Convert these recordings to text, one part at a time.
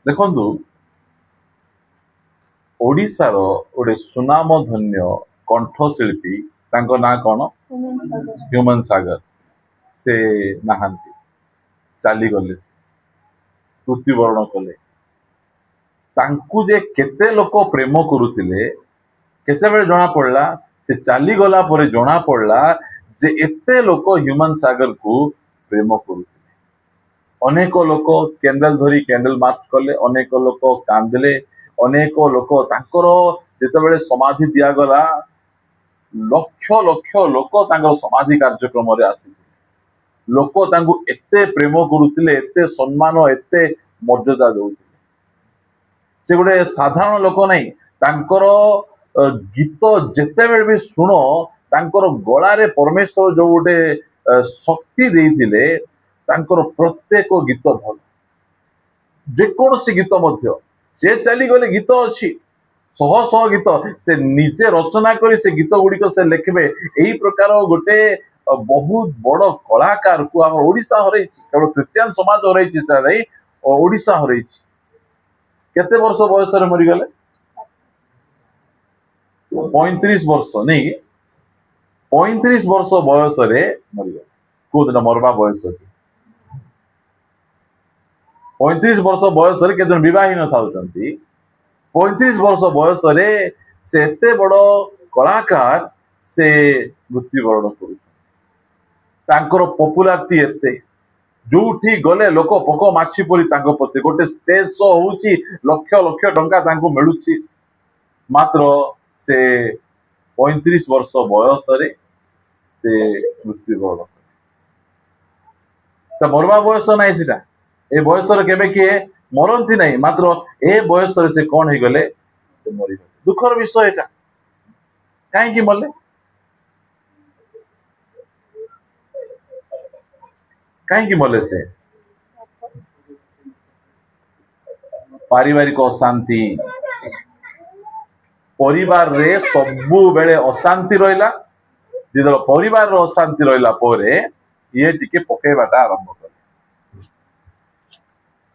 ଦେଖନ୍ତୁ ओडिशार गोटे सुनाम धन्य कंठशिल्पी तांको ना कौन ह्यूमन सागर से नहांती चली गले मृत्युवरण कले तांकु जे केते लोक प्रेम करुथिले केते बेले जना पड़ला से चली गला परे जना पड़ला जे एते लोक ह्यूमन सागर को प्रेम करुथिले अनेक लोक कैंडल धरी कैंडल मार्च कले अनेक लोक कांदले अनेक लोक तांकर जेतेबेले समाधि दियागला लक्ष लक्ष लोक तांकर समाधि कार्यक्रम रे आसी लोक तांकु एते प्रेम करुथिले एते सम्मान एते मर्यादा दउथिले से गोटे साधारण लोक नहीं तांकर गीत जेतेबेले भी सुनो तांकर गला रे परमेश्वर जो गोटे शक्ति देइथिले तांकर प्रत्येक गीत भल जेकोसी गीत मध्य से चली गले गीत अच्छी शह शह गीत से निजे रचना करी से गीत गुड़िक से लिखबे यही प्रकार गोटे बहुत बड़ कलाकार को आम ओडिशा हरई केवल क्रिश्चियन समाज हरई ओडिशा हरई केते वर्ष बयस मरीगले 35 वर्ष नहीं 35 वर्ष बयस मरीगले कौन मरवा बयस 35 वर्ष बयस केते विवाही न थाउचंती 35 वर्ष बयस से एते बड़ कलाकार से मृत्युवरण कर पपुलारिटी एते जोठी गले लोक पक माछी परी तांको पछे गोटे स्टेज शो होउची लक्ष लक्ष टंका तांको मिलुची मात्र से 35 वर्ष बयस से मृत्युवरण से मरवा बयस नहीं सीटा ए बयस केबे किए मरती नहीं मात्र ए बयस से कौन हो गले मरी दुखर विषय एटा कहीं मरले कहीं मरले से पारिवारिक अशांति परिवार रे सबु बेले अशांति रहिला जिदल परिवार रो अशांति रहिला परे ये टिके पकेबाटा आरंभ कले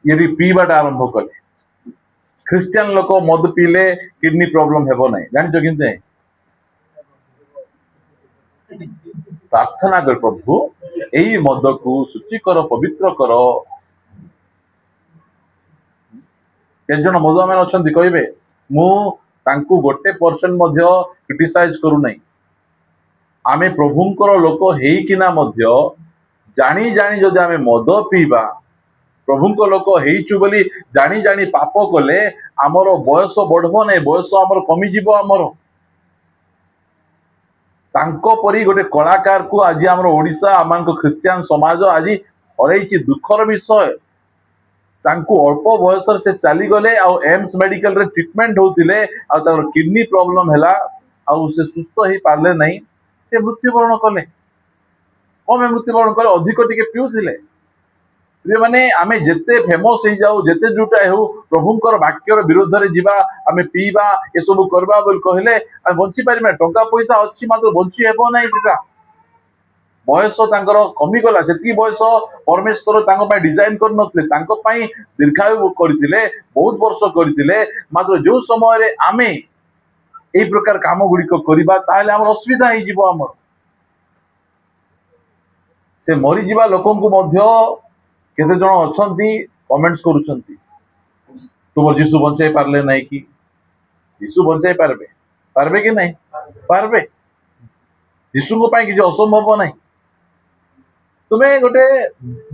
ये भी पीबाटा आरंभ कले ख्रिस्टियन लोक मद पीले किडनी प्रॉब्लम हेबो नहीं जानिछो किंते प्रार्थना कर प्रभु एई मद को शुचि कर पवित्र कर के जन मदुआ अच्छा कहे मु तांकु गोटे परसेंट मध्य क्रिटिसाइज करू नहीं आमे प्रभुंकर लोक हेइकिना मध्य जानी जानी जदि आमे मद पीबा प्रभुंक लोक हेइचु बोली जानी जानी पाप कले आमर बयस बढ़बो नहीं बयस आमर कमी जीवो आमर तांको परी गोटे कलाकार को आज आमर ओडिशा आमान ख्रिस्टियन समाज आज हरई दुखर विषय तांको अल्प बयस से चली गले आ एम्स मेडिकल रे ट्रीटमेंट होतिले आ तार किडनी प्रॉब्लम हैला आ से सुस्थ ही पारले नहीं से मृत्युवरण कले कमे मृत्युवरण कले अधिक टिके पिउथिले प्रिय माने आमे जेते फेमस हो जाऊ जेते जुटा हो प्रभुंकर वाक्यर विरोध रे जीवा आमे पीबा ए सब करबा बोल कहले आ बंची पारिमे टंका पैसा अछि मात्र बंची हेबो नाही सेटा बयस तांकर कमी गला सेती बयस परमेश्वर तांको पय डिजाइन कर नथले तांको पय दीर्घायु करथिले बहुत वर्ष करथिले मात्र जो समय रे आमे एई प्रकार काम गुडी को करबा ताले हमर असुविधा ही जीवो हमर से मरी जीवा लोकन को मध्य केते जण अछंती कमेंट्स करूछंती तुम जीसु बंचाई पारले नहीं कि जीसु बंचाई पारबे पारबे कि नहीं पारबे जीसु को पाई कि असंभव नहीं तुम्हें गोटे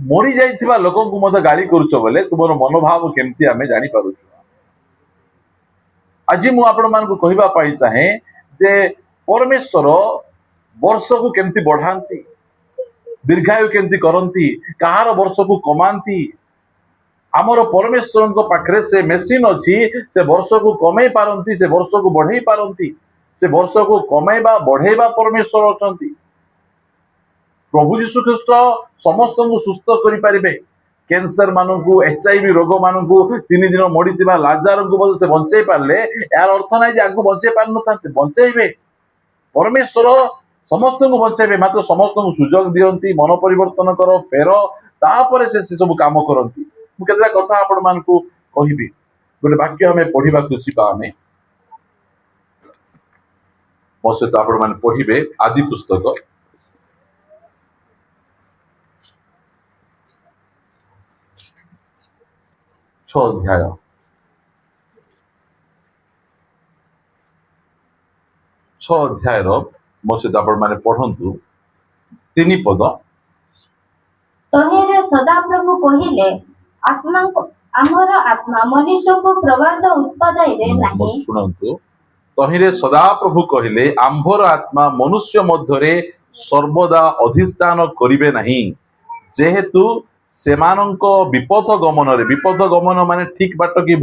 मरी जाइथिबा लोकन को मध्य गाली करूछ बोले तुमर मनोभाव केमती आमे जानि पारुछ आज मु आपण मान को कहिबा पाई चाहे जे परमेश्वर वर्ष को केमती बढ़ांती दीर्घायु केमती करंती कहार वर्ष को कमांती आमर परमेश्वर पाखरे से मेसीन अच्छी से वर्ष को कमे पारंती से वर्ष को बढ़ई पारंती से वर्ष को कमेबा बढ़ेबा परमेश्वर अछंती प्रभु यीशु ख्रीष्ट समस्त को सुस्थ करि पारिबे कैंसर मानू एचआईवी रोग मानू 3 दिन मड़ी लाजार को से बंचाई पारे यार अर्थ ना आगे बंचाई पार न बंचाइबे परमेश्वर समस्त को बंचाइबे मात्र समस्त को सुजोग दियंती मन परिवर्तन कर फेर तापर से सब काम करती मुझे कथा आपण मान को କହିବି ଗୋଟେ ବାକ୍ୟ ଆମେ ପଢିବାକୁ ଯିବା ଆମେ ମୋ ସହିତ ଆପଣ ମାନେ ପଢିବେ ଆଦି ପୁସ୍ତକ 6 ଅଧ୍ୟାୟ 6 ଅଧ୍ୟାୟର ମୋ ସହିତ ଆପଣ ମାନେ ପଢନ୍ତୁ 3 ପଦ ତହିଁରେ ସଦାପ୍ରଭୁ କହିଲେ ଆମର ଆତ୍ମା ମନୁଷ୍ୟଙ୍କୁ ପ୍ରବାସ ଉତ୍ପାଦରେ ନାହିଁ। ଶୁଣନ୍ତୁ ତହିଁରେ ସଦାପ୍ରଭୁ କହିଲେ ଆମ୍ଭର ଆତ୍ମା ମନୁଷ୍ୟ ମଧ୍ୟରେ ସର୍ବଦା ଅଧିଷ୍ଠାନ କରିବେ ନାହିଁ ଯେହେତୁ ସେମାନଙ୍କ ବିପଥ ଗମନ ମାନେ ଠିକ ବାଟ କି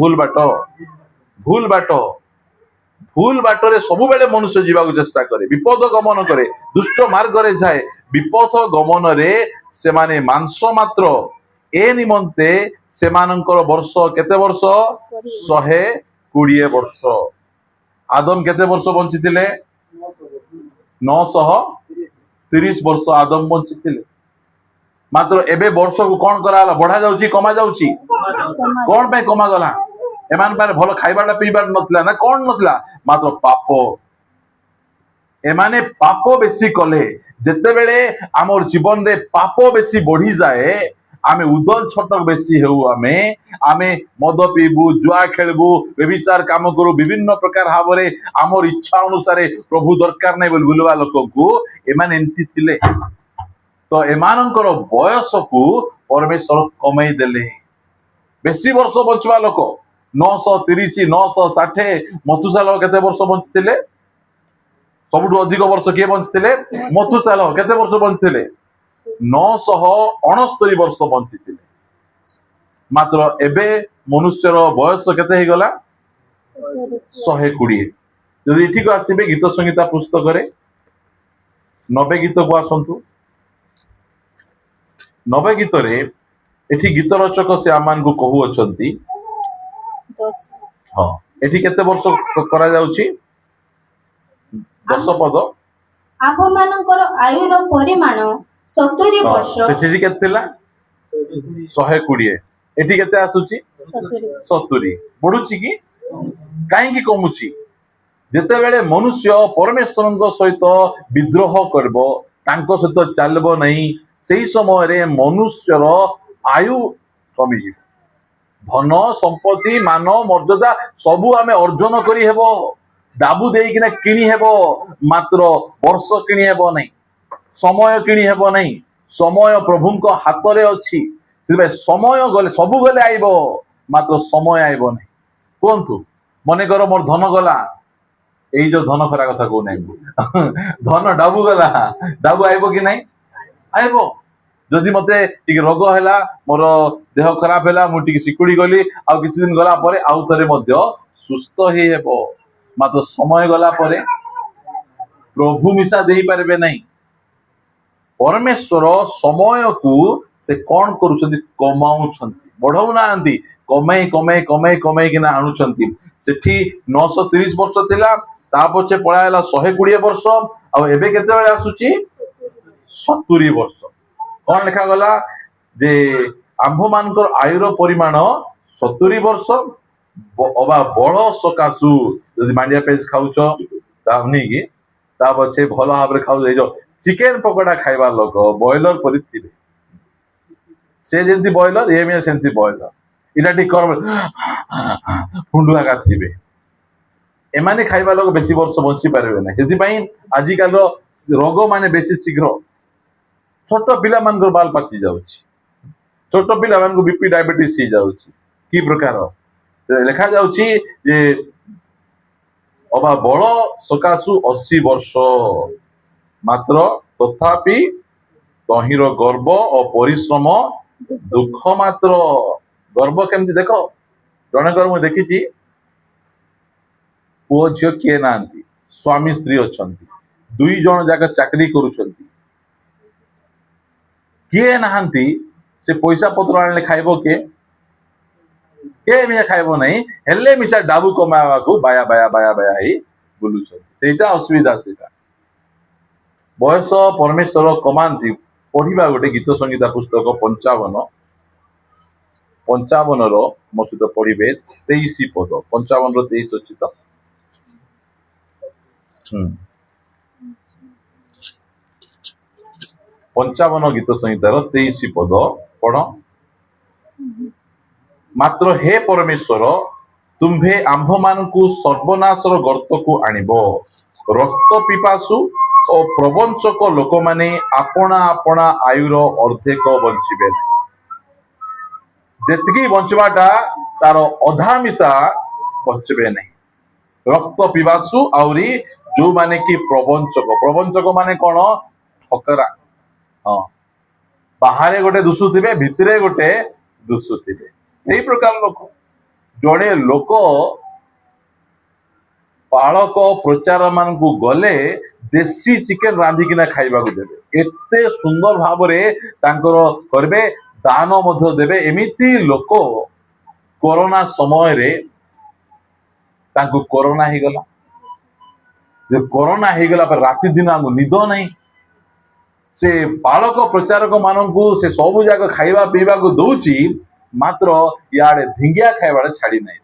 ଭୁଲ ବାଟରେ ସବୁବେଳେ ମନୁଷ୍ୟ ଯିବାକୁ ଚେଷ୍ଟା କରେ ବିପଦ ଗମନ କରେ ଦୁଷ୍ଟ ମାର୍ଗରେ ଯାଏ ବିପଥ ଗମନରେ ସେମାନେ ମାଂସ ମାତ୍ର ଏ ନିମନ୍ତେ ସେମାନଙ୍କର ବର୍ଷ କେତେ ବର୍ଷ 120 ବର୍ଷ ଆଦମ କେତେ ବର୍ଷ ବଞ୍ଚିଥିଲେ 930 ବର୍ଷ ଆଦମ ବଞ୍ଚିଥିଲେ ମାତ୍ର ଏବେ ବର୍ଷକୁ କଣ କରାଗଲା ବଢା ଯାଉଛି କମା ଯାଉଛି କଣ ପାଇଁ କମାଗଲା ଏମାନ ପାଖରେ ଭଲ ଖାଇବାଟା ପିଇବାର ନଥିଲା ନା କଣ ନଥିଲା ମାତ୍ର ପାପ ଏମାନେ ପାପ ବେଶୀ କଲେ ଯେତେବେଳେ ଆମର ଜୀବନରେ ପାପ ବେଶୀ ବଢିଯାଏ ଆମେ ଉଦଲ ଛଟକ ବେଶୀ ହେଉ ଆମେ ମଦ ପିଇବୁ ଜୁଆ ଖେଳିବୁ ବ୍ୟଭିଚାର କାମ କରୁ ବିଭିନ୍ନ ପ୍ରକାର ଭାବରେ ଆମର ଇଚ୍ଛା ଅନୁସାରେ ପ୍ରଭୁ ଦରକାର ନାହିଁ ବୋଲି ବୁଲୁବା ଲୋକଙ୍କୁ ଏମାନେ ଏମିତି ଥିଲେ ତ ଏମାନଙ୍କର ବୟସକୁ ପରମେଶ୍ୱର କମେଇ ଦେଲେ ବେଶୀ ବର୍ଷ ବଞ୍ଚିବା ଲୋକ 930 960 ମଥୁଶାଲ କେତେ ବର୍ଷ ବଞ୍ଚିଥିଲେ ସବୁଠୁ ଅଧିକ ବର୍ଷ କିଏ ବଞ୍ଚିଥିଲେ ମଥୁଶାଲ କେତେ ବର୍ଷ ବଞ୍ଚିଥିଲେ 969 ବର୍ଷ ବଞ୍ଚିଥିଲେ ମାତ୍ର ଏବେ ମନୁଷ୍ୟର ବୟସ କେତେ ହେଇଗଲା 120 ଯଦି ଏଠିକୁ ଆସିବେ ଗୀତ ସଂହିତା ପୁସ୍ତକରେ 90 ଗୀତକୁ ଆସନ୍ତୁ 90 ଗୀତରେ ଏଠି ଗୀତ ରଚକ ସେ ଆମମାନଙ୍କୁ କହୁଅଛନ୍ତି ହଁ ଏଠି କେତେ ବର୍ଷ କରାଯାଉଛି 10 ପଦ ଆମ୍ଭମାନଙ୍କର ଆୟୁର ପରିମାଣ 70 ବର୍ଷ ସେଠି କେତେ ଥିଲା 120 ଏଠି କେତେ ଆସୁଛି 70 ବଢୁଛି କି କାହିଁକି କମୁଛି ଯେତେବେଳେ ମନୁଷ୍ୟ ପରମେଶ୍ୱରଙ୍କ ସହିତ ବିଦ୍ରୋହ କରିବ ତାଙ୍କ ସହିତ ଚାଲିବ ନାହିଁ ସେଇ ସମୟରେ ମନୁଷ୍ୟର ଆୟୁ କମିଯିବ ଧନ ସମ୍ପତ୍ତି ମାନ ମର୍ଯ୍ୟାଦା ସବୁ ଆମେ ଅର୍ଜନ କରି ହେବ ଦାବୁ ଦେଇକିନା କିଣି ହେବ ମାତ୍ର ବର୍ଷ କିଣି ହେବ ନାହିଁ ସମୟ କିଣି ହେବ ନାହିଁ ସମୟ ପ୍ରଭୁଙ୍କ ହାତରେ ଅଛି ସେଥିପାଇଁ ସମୟ ଗଲେ ସବୁ ଗଲେ ଆଇବ ମାତ୍ର ସମୟ ଆଇବ ନାହିଁ କୁହନ୍ତୁ ମନେକର ମୋର ଧନ ଗଲା ଏଇ ଯୋଉ ଧନ ଖରା କଥା କହୁନାହିଁ ଧନ ଡାବୁ ଗଲା ଡାବୁ ଆଇବ କି ନାହିଁ ଆଇବ ଯଦି ମତେ ଟିକେ ରୋଗ ହେଲା ମୋର ଦେହ ଖରାପ ହେଲା ମୁଁ ଟିକେ ଶିକୁଡି ଗଲି ଆଉ କିଛି ଦିନ ଗଲା ପରେ ଆଉ ଥରେ ମଧ୍ୟ ସୁସ୍ଥ ହେଇ ହେବ ମାତ୍ର ସମୟ ଗଲା ପରେ ପ୍ରଭୁ ମିଶା ଦେଇପାରିବେ ନାହିଁ ପରମେଶ୍ୱର ସମୟକୁ ସେ କଣ କରୁଛନ୍ତି କମାଉଛନ୍ତି ବଢଉନାହାନ୍ତି କମେଇକିନା ଆଣୁଛନ୍ତି ସେଠି 930 ବର୍ଷ ଥିଲା ତା ପଛେ ପଳାଇଲା 120 ବର୍ଷ ଆଉ ଏବେ କେତେବେଳେ ଆସୁଛି 70 ବର୍ଷ କଣ ଲେଖାଗଲା ଯେ ଆମ୍ଭମାନଙ୍କର ଆୟୁର ପରିମାଣ 70 ବର୍ଷ ଅବା ବଳ ସକାଶୁ ଯଦି ମାଣ୍ଡିଆ ପେଜ ଖାଉଛ ତା ନେଇକି ତା ପଛେ ଭଲ ଭାବରେ ଖାଉଛ ଏଇ ଯୋଉ ଚିକେନ ପକୋଡା ଖାଇବା ଲୋକ ବଏଲର ପରି ଥିବେ ସେ ଯେମିତି ବଏଲର ସେମିତି ବଏଲର ଏଇଟା ଟିକେ କର ଫୁଣ୍ଡୁଆକା ଥିବେ ଏମାନେ ଖାଇବା ଲୋକ ବେଶୀ ବର୍ଷ ବଞ୍ଚି ପାରିବେ ନାହିଁ ସେଥିପାଇଁ ଆଜିକାଲିର ରୋଗ ମାନେ ବେଶୀ ଶୀଘ୍ର ଛୋଟ ପିଲାମାନଙ୍କର ବାଲ ପାଚି ଯାଉଛି ଛୋଟ ପିଲାମାନଙ୍କୁ ବିପି ଡାଇବେଟିସ ହେଇଯାଉଛି କି ପ୍ରକାର ଲେଖାଯାଉଛି ଯେ ଅବା ବଳ ସକାଶୁ 80 ବର୍ଷ ମାତ୍ର ତଥାପି ତହିଁର ଗର୍ବ ଓ ପରିଶ୍ରମ ଦୁଃଖ ମାତ୍ର ଗର୍ବ କେମିତି ଦେଖ ଜଣଙ୍କର ମୁଁ ଦେଖିଛି ପୁଅ ଝିଅ କିଏ ନାହାନ୍ତି ସ୍ୱାମୀ ସ୍ତ୍ରୀ ଅଛନ୍ତି 2 ଜଣ ଯାକ ଚାକିରି କରୁଛନ୍ତି କିଏ ନାହାନ୍ତି ସେ ପଇସା ପତ୍ର ଆଣିଲେ ଖାଇବ କିଏ ମିଶା ଖାଇବ ନାହିଁ ହେଲେ ମିଶା ଡାବୁ କମାଇବାକୁ ବାୟା ହେଇ ବୁଲୁଛନ୍ତି ସେଇଟା ଅସୁବିଧା ସେଇଟା ବୟସ ପରମେଶ୍ୱର କମାନ୍ତି ପଢିବା ଗୋଟେ ଗୀତ ସଂହିତା ପୁସ୍ତକ 55 ର ମୋ ସହିତ ପଢିବେ 23 ପଦ 55 ର 23 ଅଛି ତ 55 ଗୀତ ସଂହିତାର 23 ପଦ ପଢ। ମାତ୍ର ହେ ପରମେଶ୍ୱର ତୁମ୍ଭେ ଆମ୍ଭମାନଙ୍କୁ ସର୍ବନାଶର ଗର୍ତ୍ତକୁ ଆଣିବ। ରକ୍ତ ପିପାସୁ ଓ ପ୍ରବଞ୍ଚକ ଲୋକମାନେ ଆପଣା ଆପଣା ଆୟୁର ଅର୍ଦ୍ଧେକ ବଞ୍ଚିବେ ନାହିଁ। ଯେତିକି ବଞ୍ଚିବାଟା ତାର ଅଧା ମିଶା ବଞ୍ଚିବେ ନାହିଁ। ରକ୍ତ ପିପାସୁ ଆହୁରି ଯୋଉମାନେ କି ପ୍ରବଞ୍ଚକ ମାନେ କଣ? ଠକରା। ହଁ, ବାହାରେ ଗୋଟେ ଦୁଷୁଥିବେ, ଭିତରେ ଗୋଟେ ଦୁଷୁଥିବେ, ସେଇ ପ୍ରକାର ଲୋକ। ଜଣେ ଲୋକ ପାଳକ ପ୍ରଚାର ମାନଙ୍କୁ ଗଲେ ଦେଶୀ ଚିକେନ ରାନ୍ଧିକିନା ଖାଇବାକୁ ଦେବେ, ଏତେ ସୁନ୍ଦର ଭାବରେ ତାଙ୍କର କରିବେ, ଦାନ ମଧ୍ୟ ଦେବେ। ଏମିତି ଲୋକ କରୋନା ସମୟରେ ତାଙ୍କୁ କରୋନା ହେଇଗଲା। ଯେ କରୋନା ହେଇଗଲା ପରେ ରାତି ଦିନ ଆମକୁ ନିଦ ନାହିଁ। ସେ ପାଳକ ପ୍ରଚାରକ ମାନଙ୍କୁ ସେ ସବୁ ଯାକ ଖାଇବା ପିଇବାକୁ ଦଉଛି, ମାତ୍ର ଇଆଡେ ଧିଙ୍ଗିଆ ଖାଇବାଟା ଛାଡି ନାହିଁ।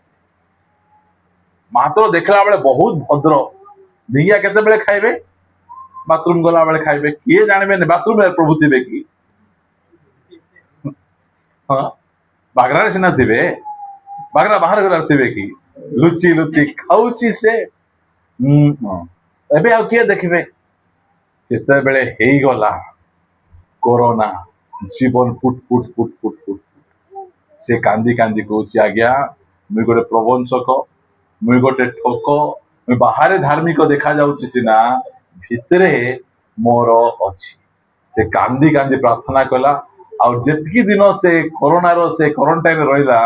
ମାତ୍ର ଦେଖିଲା ବେଳେ ବହୁତ ଭଦ୍ର। ଧିଙ୍ଗିଆ କେତେବେଳେ ଖାଇବେ? ବାଥରୁମ ଗଲା ବେଳେ ଖାଇବେ। କିଏ ଜାଣିବେନି ବାଥରୁମରେ ପ୍ରଭୁ ଥିବେ କି? ହଁ, ବାଗରାରେ ସିନା ଥିବେ, ବାଗରା ବାହାର ଗଲାରେ ଥିବେ କି? ଲୁଚି ଲୁଚି ଖାଉଛି ସେ। ଏବେ ଆଉ କିଏ ଦେଖିବେ? ଯେତେବେଳେ ହେଇଗଲା କରୋନା, ଜୀବନ ଫୁଟ ଫୁଟ ଫୁଟ ଫୁଟ ଫୁଟ ସେ କାନ୍ଦି କାନ୍ଦି କହୁଛି, ଆଜ୍ଞା ମୁଇଁ ଗୋଟେ ପ୍ରବଞ୍ଚକ, ମୁଇଁ ଗୋଟେ ଠକ, ମୁଇଁ ବାହାରେ ଧାର୍ମିକ ଦେଖାଯାଉଛି ସିନା, ଭିତରେ ମୋର ଅଛି। ସେ କାନ୍ଦି କାନ୍ଦି ପ୍ରାର୍ଥନା କଲା। ଆଉ ଯେତିକି ଦିନ ସେ କରୋନାର ସେ କ୍ୱାରେଣ୍ଟାଇନରେ ରହିଲା,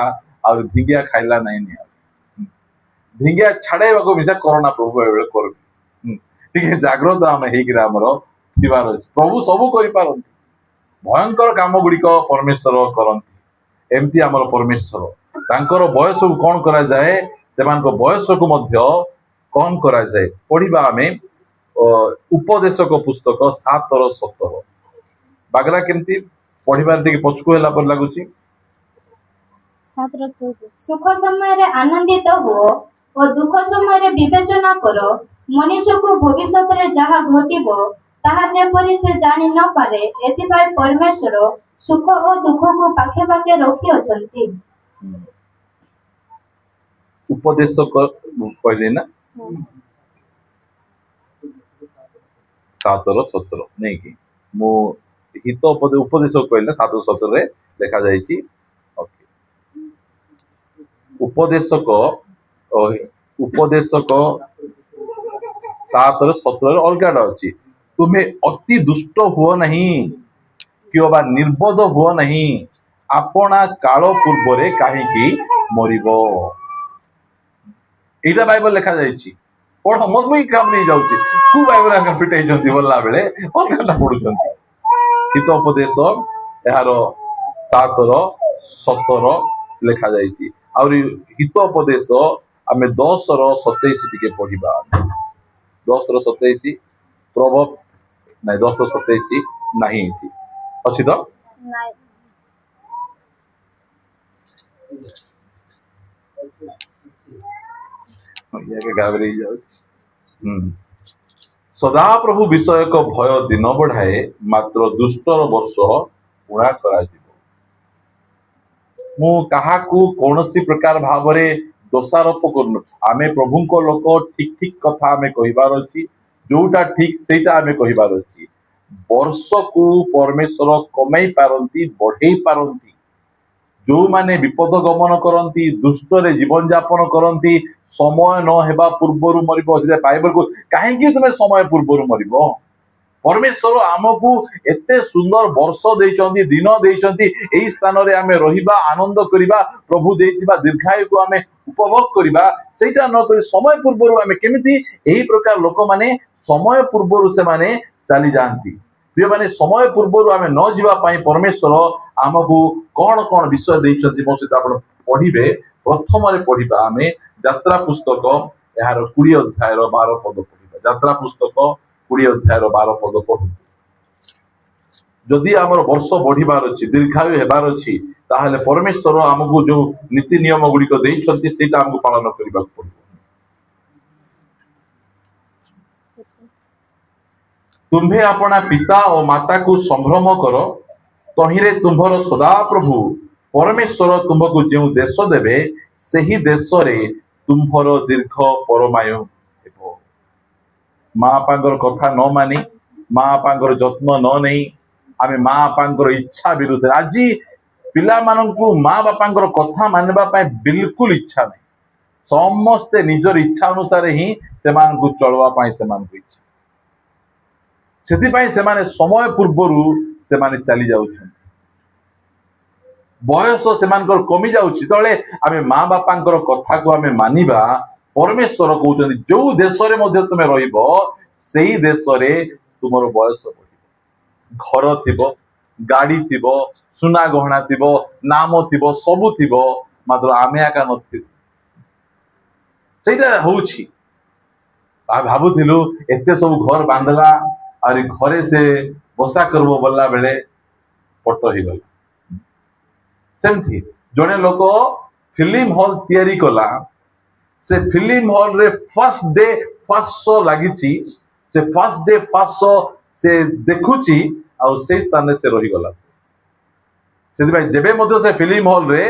ଆଉ ଧିଙ୍ଗିଆ ଖାଇଲା ନାହିଁ। ଧିଙ୍ଗିଆ ଛାଡେଇବାକୁ ମିଶା କରୋନା ପ୍ରଭୁ ଏଭଳି କରୁଛି। ଟିକେ ଜାଗ୍ରତ ଆମେ ହେଇକିରି ଆମର ଥିବାର ଅଛି। ପ୍ରଭୁ ସବୁ କରିପାରନ୍ତି। ଭୟଙ୍କର କାମ ଗୁଡିକ ପରମେଶ୍ୱର କରନ୍ତି। ଏମିତି ଆମର ପରମେଶ୍ୱର, ତାଙ୍କର ବୟସକୁ କଣ କରାଯାଏ? ସେମାନଙ୍କ ବୟସକୁ ମଧ୍ୟ କମ କରାଯାଏ। ପଢିବା ଆମେ ଉପଦେଶକ ପୁସ୍ତକ 7:17। ବାଗରା କେମିତି ପଢିବାର ଟିକେ ପଛକୁ ହେଲା ପରି ଲାଗୁଛି। 7:14 ସୁଖ ସମୟରେ ଆନନ୍ଦିତ ହୁଅ ଓ ଦୁଃଖ ସମୟରେ ବିବେଚନା କର। ମନୁଷ୍ୟକୁ ଭବିଷ୍ୟତରେ ଯାହା ଘଟିବ ତାହା ଯେପରି ସେ ଜାଣି ନ ପାରେ, ଏଥିପାଇଁ ପରମେଶ୍ୱର ସୁଖ ଓ ଦୁଃଖକୁ ପାଖେ ପାଖେ ରଖିଅଛନ୍ତି। ଉପଦେଶକ କହିଲେ ନା 7:17 ନେଇକି ମୁଁ ହିତ ଉପଦେଶକ କହିଲେ 7:17 ଲେଖାଯାଇଛି। ଉପଦେଶକ 7:17 ଅଲଗାଟା ଅଛି। ତୁମେ ଅତି ଦୁଷ୍ଟ ହୁଅ ନାହିଁ କିମ୍ବା ନିର୍ବୋଧ ହୁଅ ନାହିଁ, ଆପଣା କାଳ ପୂର୍ବରେ କାହିଁକି ମରିବ। ଏଇଟା ବାଇବଲ ଲେଖାଯାଇଛି। ପଢ, ମୁଁ କାମ ନେଇଯାଉଛି। କୋଉ ବାଇବଲ ପିଟେଇଛନ୍ତି ବୋଲିଲା ବେଳେ ଅଲଗାଟା ପଢୁଛନ୍ତି। ହିତ ଉପଦେଶ ଏହାର 7:17 ଲେଖାଯାଇଛି। ଆହୁରି ହିତ ଉପଦେଶ ଆମେ 10:27 ଟିକେ ପଢିବା। 10:27 ପ୍ରଭବ ନାଇଁ, 10:27 ନାହିଁ, ଅଛି ତ? ଗାବରେଇ ଯାଉଛି। ସଦାପ୍ରଭୁ ବିଷୟକ ଭୟ ଦିନ ବଢାଏ, ମାତ୍ର ଦୁଷ୍ଟର ବର୍ଷ ପୁଣା କରାଯିବ। ମୁଁ କାହାକୁ କୌଣସି ପ୍ରକାର ଭାବରେ ଦୋଷାରୋପ କରୁନୁ। ଆମେ ପ୍ରଭୁଙ୍କ ଲୋକ, ଠିକ ଠିକ କଥା ଆମେ କହିବାର ଅଛି। ଯୋଉଟା ଠିକ ସେଇଟା ଆମେ କହିବାର ଅଛି। ବର୍ଷକୁ ପରମେଶ୍ୱର କମେଇ ପାରନ୍ତି, ବଢେଇ ପାରନ୍ତି। ଯୋଉମାନେ ବିପଦ ଗମନ କରନ୍ତି, ଦୁଷ୍ଟରେ ଜୀବନ ଯାପନ କରନ୍ତି, ସମୟ ନ ହେବା ପୂର୍ବରୁ ମରିବ। ବାଇବଲକୁ କାହିଁକି ତୁମେ ସମୟ ପୂର୍ବରୁ ମରିବ? ପରମେଶ୍ୱର ଆମକୁ ଏତେ ସୁନ୍ଦର ବର୍ଷ ଦେଇଛନ୍ତି, ଦିନ ଦେଇଛନ୍ତି। ଏଇ ସ୍ଥାନରେ ଆମେ ରହିବା, ଆନନ୍ଦ କରିବା, ପ୍ରଭୁ ଦେଇଥିବା ଦୀର୍ଘାୟୁକୁ ଆମେ ଉପଭୋଗ କରିବା। ସେଇଟା ନ କରି ସମୟ ପୂର୍ବରୁ ଆମେ କେମିତି? ଏହି ପ୍ରକାର ଲୋକମାନେ ସମୟ ପୂର୍ବରୁ ସେମାନେ ଚାଲି ଯାଆନ୍ତି। ପ୍ରିୟମାନେ, ସମୟ ପୂର୍ବରୁ ଆମେ ନ ଯିବା ପାଇଁ ପରମେଶ୍ୱର ଆମକୁ କଣ କଣ ବିଷୟ ଦେଇଛନ୍ତି ମୋ ସହିତ ଆପଣ ପଢିବେ। ପ୍ରଥମରେ ପଢିବା ଆମେ ଯାତ୍ରା ପୁସ୍ତକ ଏହାର 20 ଅଧ୍ୟାୟର 12 ପଦ ପଢିବା। ଯାତ୍ରା ପୁସ୍ତକ 20 ଅଧ୍ୟାୟର 12 ପଦ ପଢନ୍ତୁ। ଯଦି ଆମର ବର୍ଷ ବଢିବାର ଅଛି, ଦୀର୍ଘାୟୁ ହେବାର ଅଛି, ताहले परमेश्वर आमको जो नीति नियम गुड़िक देइछन्ति सेटा हमको पालन करबा पड़ो। तुम्भे अपना पिता और माता को संभ्रम कर तहिरे तुम्भर सदा प्रभु परमेश्वर तुमको जो देश देवे सही देश रे तुम्भर दीर्घ परमायु हेबो। माँ बापांकर कथा न मानी माँ बापांकर जत्न न नहीं आमे माँ बापांकर इच्छा विरुद्ध आज पिला माननकु माँ बापांकर कथा मानबा पाए बिल्कुल इच्छा नहीं। समस्ते निजर इच्छा अनुसार ही सेमानकु चलवा पाए सेमानकु इच्छा सेति पाए सेमाने समय पूर्वरु सेमाने चली जाउछन बयस सेमानकर कमी जाउछि तळे आमे माँ बापांकर कथा को आमे मानिबा। परमेश्वर कहउछन जो देश रे मध्ये तुमे रहिबो सेही देश रे तुमर बयस बढ़िबो घर थिबो गाड़ी थिबो सुना गहना थिबो नाम थिबो सबु थिबो मात्र आमे आका नथिबो सेटा होउछि। आ भाबुथिलु एते सब घर बांधला आरि घरे से बसा करबो बल्ला बेले पट ही गला सेमथि जने लोक फिल्म हॉल तैयारी कला से फिल्म हॉल रे फर्स्ट डे फर्स्ट शो लागिची से फर्स्ट डे फर्स्ट शो से देखुची आ से स्थान से रही गला से जेबे मध्य से फिल्म हॉल रे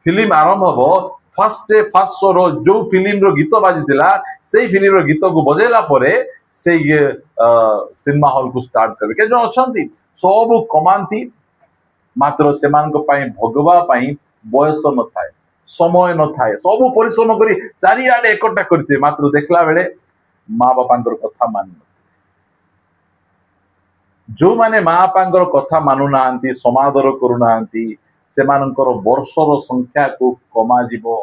फिल्म आरंभ हबो फर्स्ट डे फर्स्ट शो रो जो फिल्म रो गीत बाजिला से फिल्म रो गीत को बजेला परे से सिनेमा हॉल को स्टार्ट करबे के जो अछंती सब कमांती मात्र सेमान को पाई भगवा पाई बयस न थाए समय न थाए सब परिश्रम करी चारिआडे एकटा करते मात्र देखला बेले माँ बापांकर कथा मान जो माने माँ बापांकर कथा मानु नांती समादर करू नांती सेमानकर वर्षर संख्या को कमा जीवो।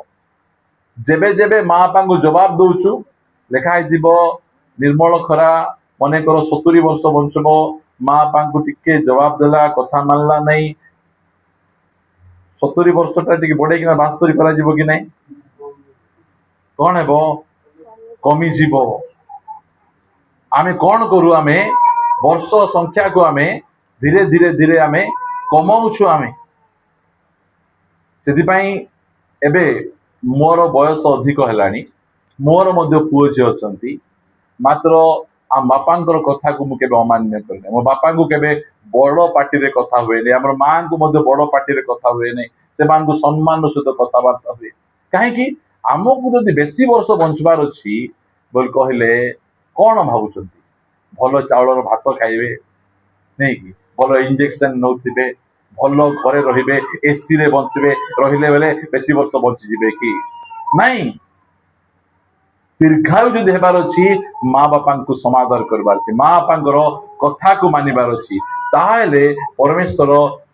जेबे जेबे माँ बापा को जवाब दउछु लेखा जीवो निर्मल खरा मने कर 70 वर्ष बंचबो माँ बापा को टिके जवाब देला कथा मानला नहीं 70 वर्षटा टिके बढ़े कि 72 करा जीवो कि नहीं कौन हेबो कमी जीवो। आमे कौन करू आमे वर्ष संख्या को आमे धीरे धीरे धीरे आमे कमाउछु आमे सेति पई एबे मोर बयस अधिक हेलानी मोर मध्य पुओ जे अछंती मात्र आम बापांकर कथा को मु केबे अमान्य करने मो बापा को केबे बड़ पार्टी रे कथा हुए नहीं हमर मां को मध्य बड़ पार्टी रे कथा हुए नहीं से मान को सम्मान सहित कथबार्ता हुए कहीं आमको जदि बेसी वर्ष बंचबार अछि बोल कहले कौन भाबुचंती भल चाउलर भात खाइबे नहीं कि भल इंजेक्शन नौथिबे भल घरे रहिबे एसी रे बंचबे रहिले बेले बेसी वर्ष बंची जिबे कि नहीं। दीर्घायु जो हेबार अछि माँ बापा को समादर करबार अछि माँ बापांकर कथा को मानिबार अछि ताहेले परमेश्वर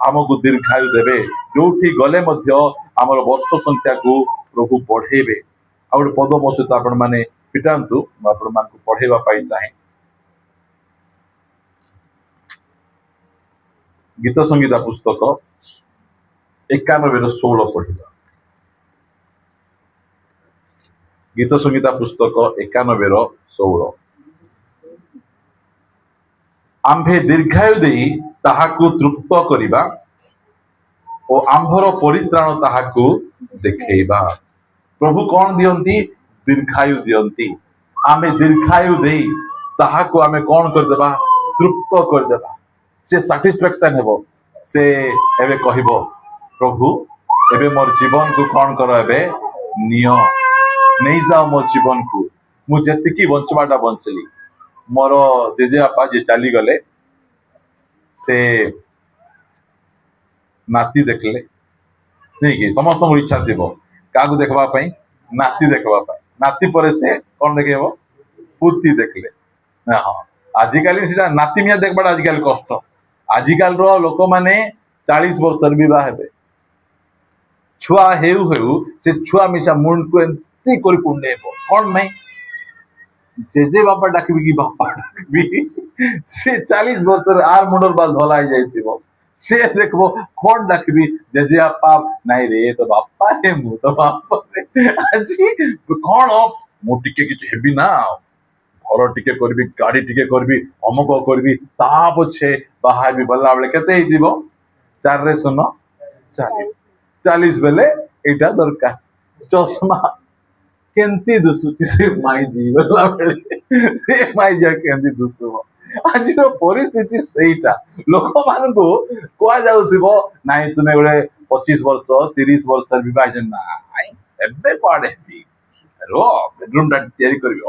आमको दीर्घायु देबे जोठी गले मध्य आमर वर्ष संख्या को प्रभु बढ़ेबे। आ गोटे पद मो सहित आपण माने फिटांतु आपण मान को पढ़ेबा पाई चाहे गीत संगीता पुस्तक 91 पढ़िबा गीत संगीता पुस्तक 91 आम्भे दीर्घायु देई ताहाकु तृप्त करिबा और आम्भर परित्राण ताहाकु देखेइबा। प्रभु कौन दियंती दीर्घायु दियंती आमे दीर्घायु देई ताहाकु आमे कौन कर देबा तृप्त कर देबा से सैटिस्फैक्शन हेबो से एबे कहिबो प्रभु एबे मोर जीवन को कौन कर एबे नियो नहीं जाओ मो जीवन को मु जेतिकी बंचवाटा बंचली मोर जेजेबापा जे चली गले से नाती देखले नहीं कि समस्त इच्छा थी क्या देखवा नाती देखवा नाती पर से कौन देखेब पूर्ति देखले हाँ आजिकल सीटा नाती मिया देखा आजिकल कष्ट आजिकल लोक मैंने 40 वर्ष बा हे छुआ हेउ हेउ से छुआ मिशा मुंड को एमती कर पुण्य कौन नहीं जेजे बापा डाकबी कि बापा डाकबी से 40 वर्ष आर मुंडर बाल धलाई जाइथिबो से देखबो कौन डाकबी जेजे आपा नहीं रे तो बापा हे मु तो बापा रे आजी कौन मु टिके किछ हेबी ना घर टिके करबी गाड़ी टिके करबी अमुक करबी ता पछे बाहा भी बल्ला बेले केते हिदिबो 4 रे सुनो 40 बेले एटा दरकार चश्मा केंती दुसुची से माइजी बोला बेले से माइजा केंती दुसुबो आज परिस्थिति सेटा लोक मान को कुआ जाउथिबो नाइ तुमे गोटे 25 वर्ष 30 वर्ष विवाह नाइ एबे पाडे भी रो बेडरूम टा तयारी करबी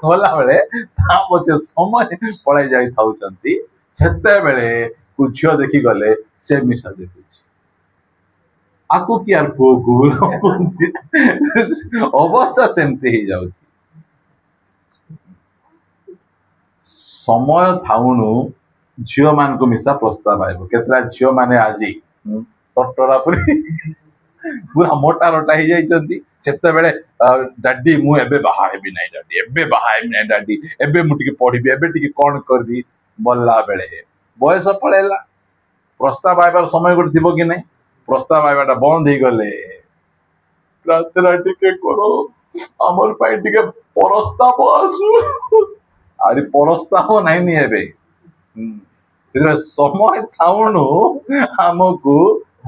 होला बेले ता पछे समय पळाई जाई थाउचंती सेते बेले कुछियो देखि गले से मिसा देखि आकु कि यार भोगुल अवस्था सेमती ही जाउची समय थाउनु झियो मान को मिसा प्रस्ताव आइबो केतला झियो माने आजी टटरा पुरी पूरा मोटा रोटा ही जाइचंती सेते बेले डाडी मु एबे बाहा हेबी नै डाडी एबे बाहा हेबी नै डाडी एबे मु टिके पढिबी एबे टिके कोन करबी बोलला बेले बयस पळेला प्रस्ताव आइबार समय गोटे थिबो कि नै प्रस्ताव आइबाटा बंद ही गले रातरा टिके करो हमर पाई टिके प्रस्ताव आसु आरी प्रस्ताव नै नि हेबे तेरे समय थाउनु हमकु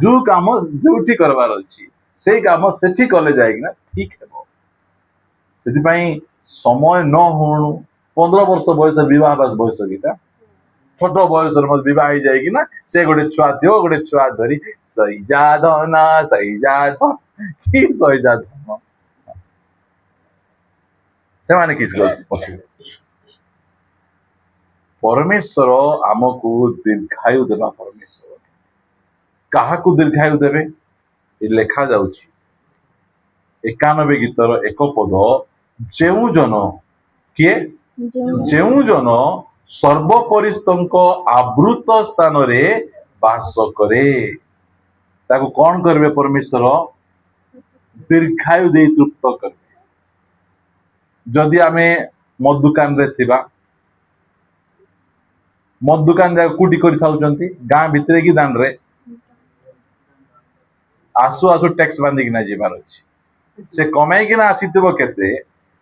जो काम जोठी करबार अछि से काम सेठी कले जाय कि ना ठीक हेबो सेति पई समय न होणु 15 वर्ष बयस विवाह बस बयस गीता छोट बयस मत विवाह ही जाय कि ना से गोटे छुआ थियो गोटे छुआ धरी सही जाधन की सही जाधन से माने किस पछे परमेश्वर आमको दीर्घायु देवा परमेश्वर काहाकू दीर्घायु देवे ये लेखा जाउची 91 गीतर एक पद जेउ जन किए जेउ जन सर्वपरिस्तंक आवृत स्थान रे वास करे ताको कौन करबे परमेश्वर दीर्घायु दे तृप्त करबे जदि आमे मद दुकान रे थिबा मद दुकान जा कुटी करि थाउचंती गां भितरे की दान रे आसु आसु टैक्स बांधी किना जीवार अछि से कमाई किना आसीतबो केते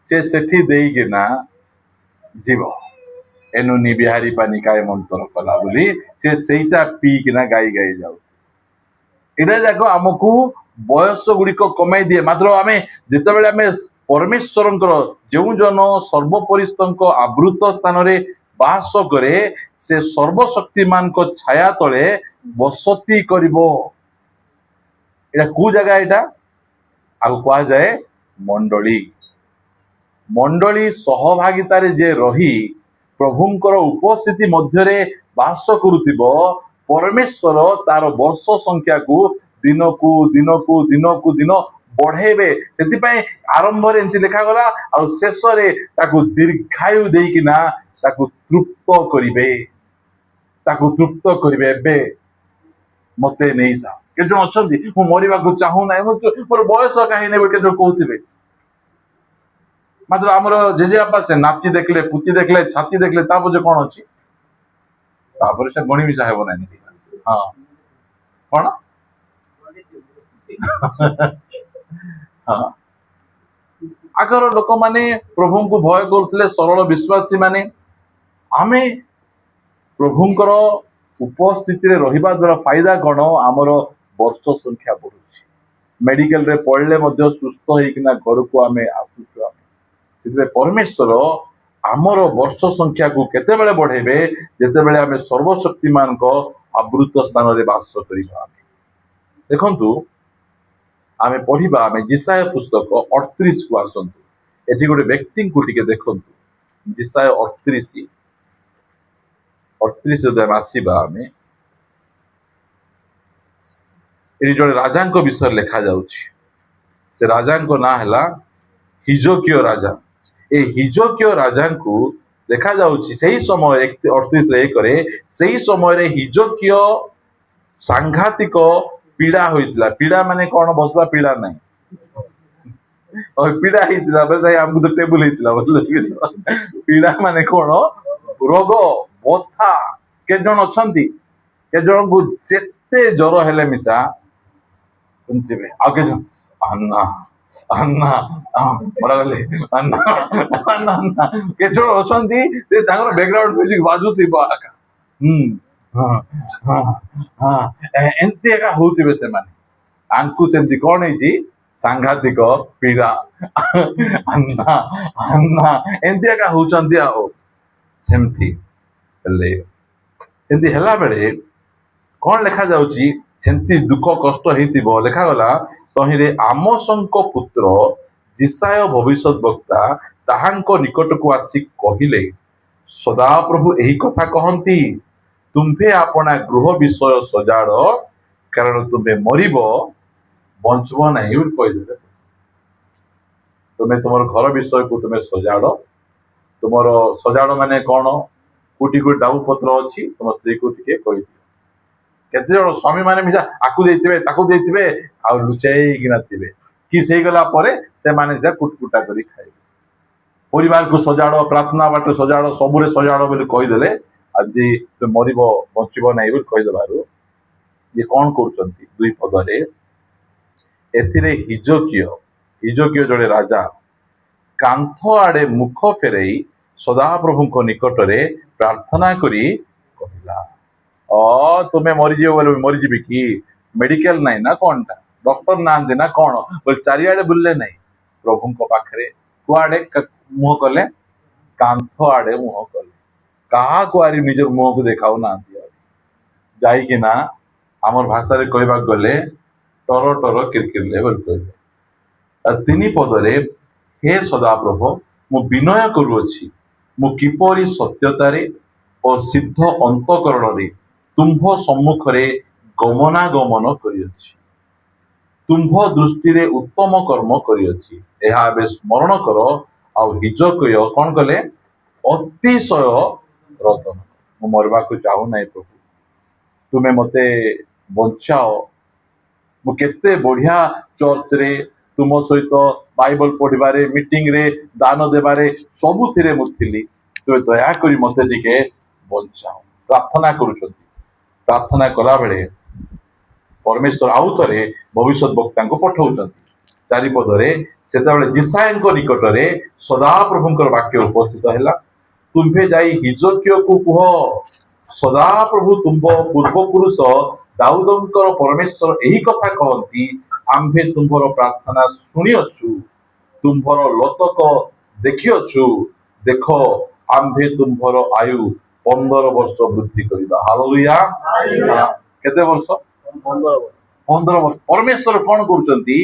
से सेठी देई किना जीव एनुनी बिहारी पानी काय मंत्र कला बोली से सेईटा पी किना गाई गाई जाउ इना जाको हमकु बयस गुड़िक कमाई दिए मात्र आमे जेते बेले आमे परमेश्वरंकर जेउ जन सर्वपरिस्तंक आवृत स्थान रे वास करे से सर्वशक्तिमान को छाया तले बसती करिवो एटा को जगह एटा आगु कहा जाए मंडली मंडली सहभागिता रे जे रही प्रभुंकर उपस्थिति मध्य रे वास करुतिबो परमेश्वर तार वर्ष संख्या को दिन को दिन को दिन को दिन बढ़ेबे सेति पय आरंभ रे एंति लेखा गला आ शेष रे ताकू दीर्घायु देई किना ताकू तृप्त करिवे बे मते नहीं सा के जो अछंती मु मरिबा को चाहू नै मोर बयस काहे नै के जो कहउतिबे मात्र हमर जेजे आपा से नाती देखले पुती देखले छाती देखले ता बजे कोन अछि तापर से गणी भी चाहेबो नै हां कोन हां आगर लोक माने प्रभु को भय करथले सरल विश्वासी माने आमे प्रभुंकर उपस्थिति रे रहिबा द्वारा फायदा कोन हमर वर्ष संख्या बढ़ुछि मेडिकल रे पढ़ले मध्य सुस्थ होइकिना घर को आमे आसुछु इसलिए परमेश्वर आमर वर्ष संख्या को केते बेले बढ़ेबे जेते बेले आमे सर्वशक्तिमान को आवृत स्थान रे वास करिबा देखंतु आमे पढ़िबा आमे जिसाय पुस्तक 38 को आसंतु एठी गोटे व्यक्ति को टिके देखंतु जिसाय 38 जदि आसीबा आमे एठी जोडे राजा को विषय लिखा जाउछि से राजा को ना हला हिजकियो राजा ए हिजकियो राजा को देखा जाउछि सही समय 38 रे करे सही समय रे हिजकियो सांघातिक पीड़ा होइतला पीड़ा माने कोन बसबा पीड़ा नै और पीड़ा हितला बे हमकु तो टेबल हितला पीड़ा माने कोन रोग बथा के जण अछंती के जण को जेते जरो हेले मिसा कुंचिबे आगे अन्ना अन्ना बराले अन्ना अन्ना अन्ना के जण अछंती ते तांगर बैकग्राउंड म्यूजिक बाजुती बा ହଁ ହଁ ହଁ ଏମିତି ଏକା ହଉଥିବେ ସେମାନେ। ଆଙ୍କୁ ସେମିତି କଣ ହେଇଛି ସାଂଘାତିକ ପୀଡା ଆନ୍ନା ଆନ୍ନା ଏମିତି ଏକା ହଉଛନ୍ତି ଆଉ। ସେମିତି ହେଲେ ସେମିତି ହେଲା ବେଳେ କଣ ଲେଖାଯାଉଛି ସେମିତି ଦୁଃଖ କଷ୍ଟ ହେଇଥିବ ଲେଖାଗଲା ତହିଁରେ ଆମୋସଙ୍କ ପୁତ୍ର ଯିଶାୟ ଭବିଷ୍ୟତ ବକ୍ତା ତାହାଙ୍କ ନିକଟକୁ ଆସି କହିଲେ ସଦାପ୍ରଭୁ ଏହି କଥା କହନ୍ତି ତୁମ୍ଭେ ଆପଣା ଗୃହ ବିଷୟ ସଜାଡ କାରଣ ତୁମ୍ଭେ ମରିବ ବଞ୍ଚିବ ନାହିଁ ବୋଲି କହିଦେଲେ। ତୁମେ ତୁମର ଘର ବିଷୟକୁ ତୁମେ ସଜାଡ। ତୁମର ସଜାଡ ମାନେ କଣ? କୋଉଠି କୋଉଠି ଡାବୁ ପତ୍ର ଅଛି ତମ ସ୍ତ୍ରୀକୁ ଟିକେ କହିଦିଅ। କେତେ ଜଣ ସ୍ୱାମୀ ମାନେ ମିଶା ଆକୁ ଦେଇଥିବେ ତାକୁ ଦେଇଥିବେ ଆଉ ଲୁଚେଇକିନା ଥିବେ। କିସ୍ ହେଇଗଲା ପରେ ସେମାନେ ଯା କୁଟକୁଟା କରି ଖାଇବେ। ପରିବାରକୁ ସଜାଡ ପ୍ରାର୍ଥନା ବାଟ ସଜାଡ ସବୁରେ ସଜାଡ ବୋଲି କହିଦେଲେ ଆଜି ତୁମେ ମରିବ ବଞ୍ଚିବ ନାହିଁ ବୋଲି କହିଦେବାରୁ ଇଏ କଣ କରୁଛନ୍ତି ଦୁଇ ପଦରେ ଏଥିରେ ହିଜକିୟ ଜଣେ ରାଜା କାନ୍ଥ ଆଡେ ମୁଖ ଫେରେଇ ସଦାପ୍ରଭୁଙ୍କ ନିକଟରେ ପ୍ରାର୍ଥନା କରି କହିଲା ତୁମେ ମରିଯିବ ବୋଲି ମରିଯିବି କି ମେଡିକାଲ ନାହିଁ ନା କଣଟା ଡକ୍ଟର ନାହାନ୍ତି ନା କଣ ବୋଲି ଚାରିଆଡେ ବୁଲିଲେ ନାହିଁ ପ୍ରଭୁଙ୍କ ପାଖରେ କୁଆଡେ ମୁହଁ କଲେ କାନ୍ଥ ଆଡେ ମୁହଁ କଲେ କାହାକୁ ଆରି ନିଜର ମୁହଁକୁ ଦେଖାଉନାହାନ୍ତି ଆଉ ଯାଇକିନା ଆମର ଭାଷାରେ କହିବାକୁ ଗଲେ ଟର ଟର କିରକିରିଲେ ବୋଲି କହିଲେ। ତିନି ପଦରେ ହେ ସଦାପ୍ରଭୁ ମୁଁ ବିନୟ କରୁଅଛି ମୁଁ କିପରି ସତ୍ୟତାରେ ଓ ସିଦ୍ଧ ଅନ୍ତଃକରଣରେ ତୁମ୍ଭ ସମ୍ମୁଖରେ ଗମନାଗମନ କରିଅଛି ତୁମ୍ଭ ଦୃଷ୍ଟିରେ ଉତ୍ତମ କର୍ମ କରିଅଛି ଏହା ଏବେ ସ୍ମରଣ କର ଆଉ ହିଜକିୟ କଣ କଲେ ଅତିଶୟ ରୋଦନ ମୁଁ ମରିବାକୁ ଚାହୁଁନାହିଁ ପ୍ରଭୁ ତୁମେ ମତେ ବଞ୍ଚାଅ। ମୁଁ କେତେ ବଢିଆ ଚର୍ଚ୍ଚରେ ତୁମ ସହିତ ବାଇବଲ ପଢିବାରେ ମିଟିଂରେ ଦାନ ଦେବାରେ ସବୁଥିରେ ମୁଁ ଥିଲି ତୁମେ ଦୟାକରି ମତେ ଟିକେ ବଞ୍ଚାଅ। ପ୍ରାର୍ଥନା କରୁଛନ୍ତି। ପ୍ରାର୍ଥନା କଲା ବେଳେ ପରମେଶ୍ୱର ଆଉ ଥରେ ଭବିଷ୍ୟତ ବକ୍ତାଙ୍କୁ ପଠଉଛନ୍ତି। ଚାରିପଦରେ ସେତେବେଳେ ଯିଶାୟଙ୍କ ନିକଟରେ ସଦାପ୍ରଭୁଙ୍କର ବାକ୍ୟ ଉପସ୍ଥିତ ହେଲା ତୁମ୍ଭେ ଯାଇ ହିଜକିୟକୁ କୁହ ସଦାପ୍ରଭୁ ତୁମ୍ଭ ପୂର୍ବପୁରୁଷ ଦାଉଦଙ୍କର ପରମେଶ୍ୱର ଏହି କଥା କହନ୍ତି ଆମ୍ଭେ ତୁମ୍ଭର ପ୍ରାର୍ଥନା ଶୁଣିଅଛୁ ତୁମ୍ଭର ଲୋତକ ଦେଖିଅଛୁ ଦେଖ ଆମ୍ଭେ ତୁମ୍ଭର ଆୟୁ 15 ବର୍ଷ ବୃଦ୍ଧି କରିବା। ହାଲେଲୁୟା। କେତେ ବର୍ଷ? 15 ବର୍ଷ। ପରମେଶ୍ୱର କଣ କରୁଛନ୍ତି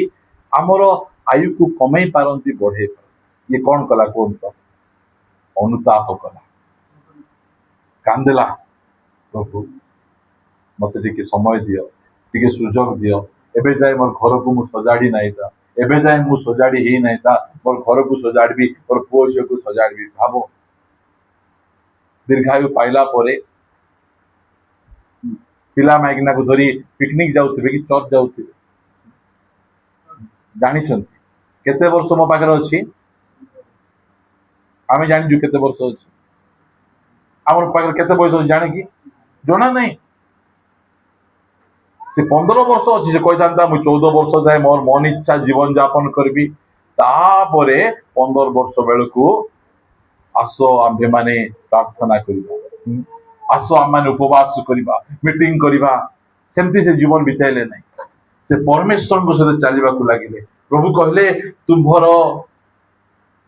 ଆମର ଆୟୁକୁ କମେଇ ପାରନ୍ତି ବଢେଇ ପାରନ୍ତି। ଇଏ କଣ କଲା କୁହନ୍ତୁ? ଅନୁତାପ କଲା କାନ୍ଦିଲା ପ୍ରଭୁ ମତେ ଟିକେ ସମୟ ଦିଅ ଟିକେ ସୁଯୋଗ ଦିଅ ଏବେ ଯାଏ ମୋର ଘରକୁ ମୁଁ ସଜାଡି ନାହିଁ ତା ଏବେ ଯାଏ ମୁଁ ସଜାଡି ହେଇନାହିଁ ତା ମୋର ଘରକୁ ସଜାଡିବି ମୋର ପୁଅ ଝିଅକୁ ସଜାଡିବି। ଭାବ ଦୀର୍ଘାୟୁ ପାଇଲା ପରେ ପିଲା ମାଇକିନାକୁ ଧରି ପିକନିକ ଯାଉଥିବେ କି ଚର୍ଚ୍ଚ ଯାଉଥିବେ ଜାଣିଛନ୍ତି କେତେ ବର୍ଷ ମୋ ପାଖରେ ଅଛି ଆମେ ଜାଣିଛୁ କେତେ ବର୍ଷ ଅଛି ଆମର ପାଖରେ କେତେ ବୟସ ଅଛି ଜାଣିକି ଜଣା ନାହିଁ। ସେ 15 ବର୍ଷ ଅଛି ସେ କହିଥାନ୍ତା ମୁଁ 14 ବର୍ଷ ଯାଏ ମୋର ମନ ଇଚ୍ଛା ଜୀବନ ଯାପନ କରିବି ତାପରେ 15 ବର୍ଷ ବେଳକୁ ଆସ ଆମ୍ଭେମାନେ ପ୍ରାର୍ଥନା କରିବା ଆସ ଆମମାନେ ଉପବାସ କରିବା ମିଟିଂ କରିବା ସେମିତି ସେ ଜୀବନ ବିତାଇଲେ ନାହିଁ। ସେ ପରମେଶ୍ୱରଙ୍କ ସହିତ ଚାଲିବାକୁ ଲାଗିଲେ। ପ୍ରଭୁ କହିଲେ ତୁମ୍ଭର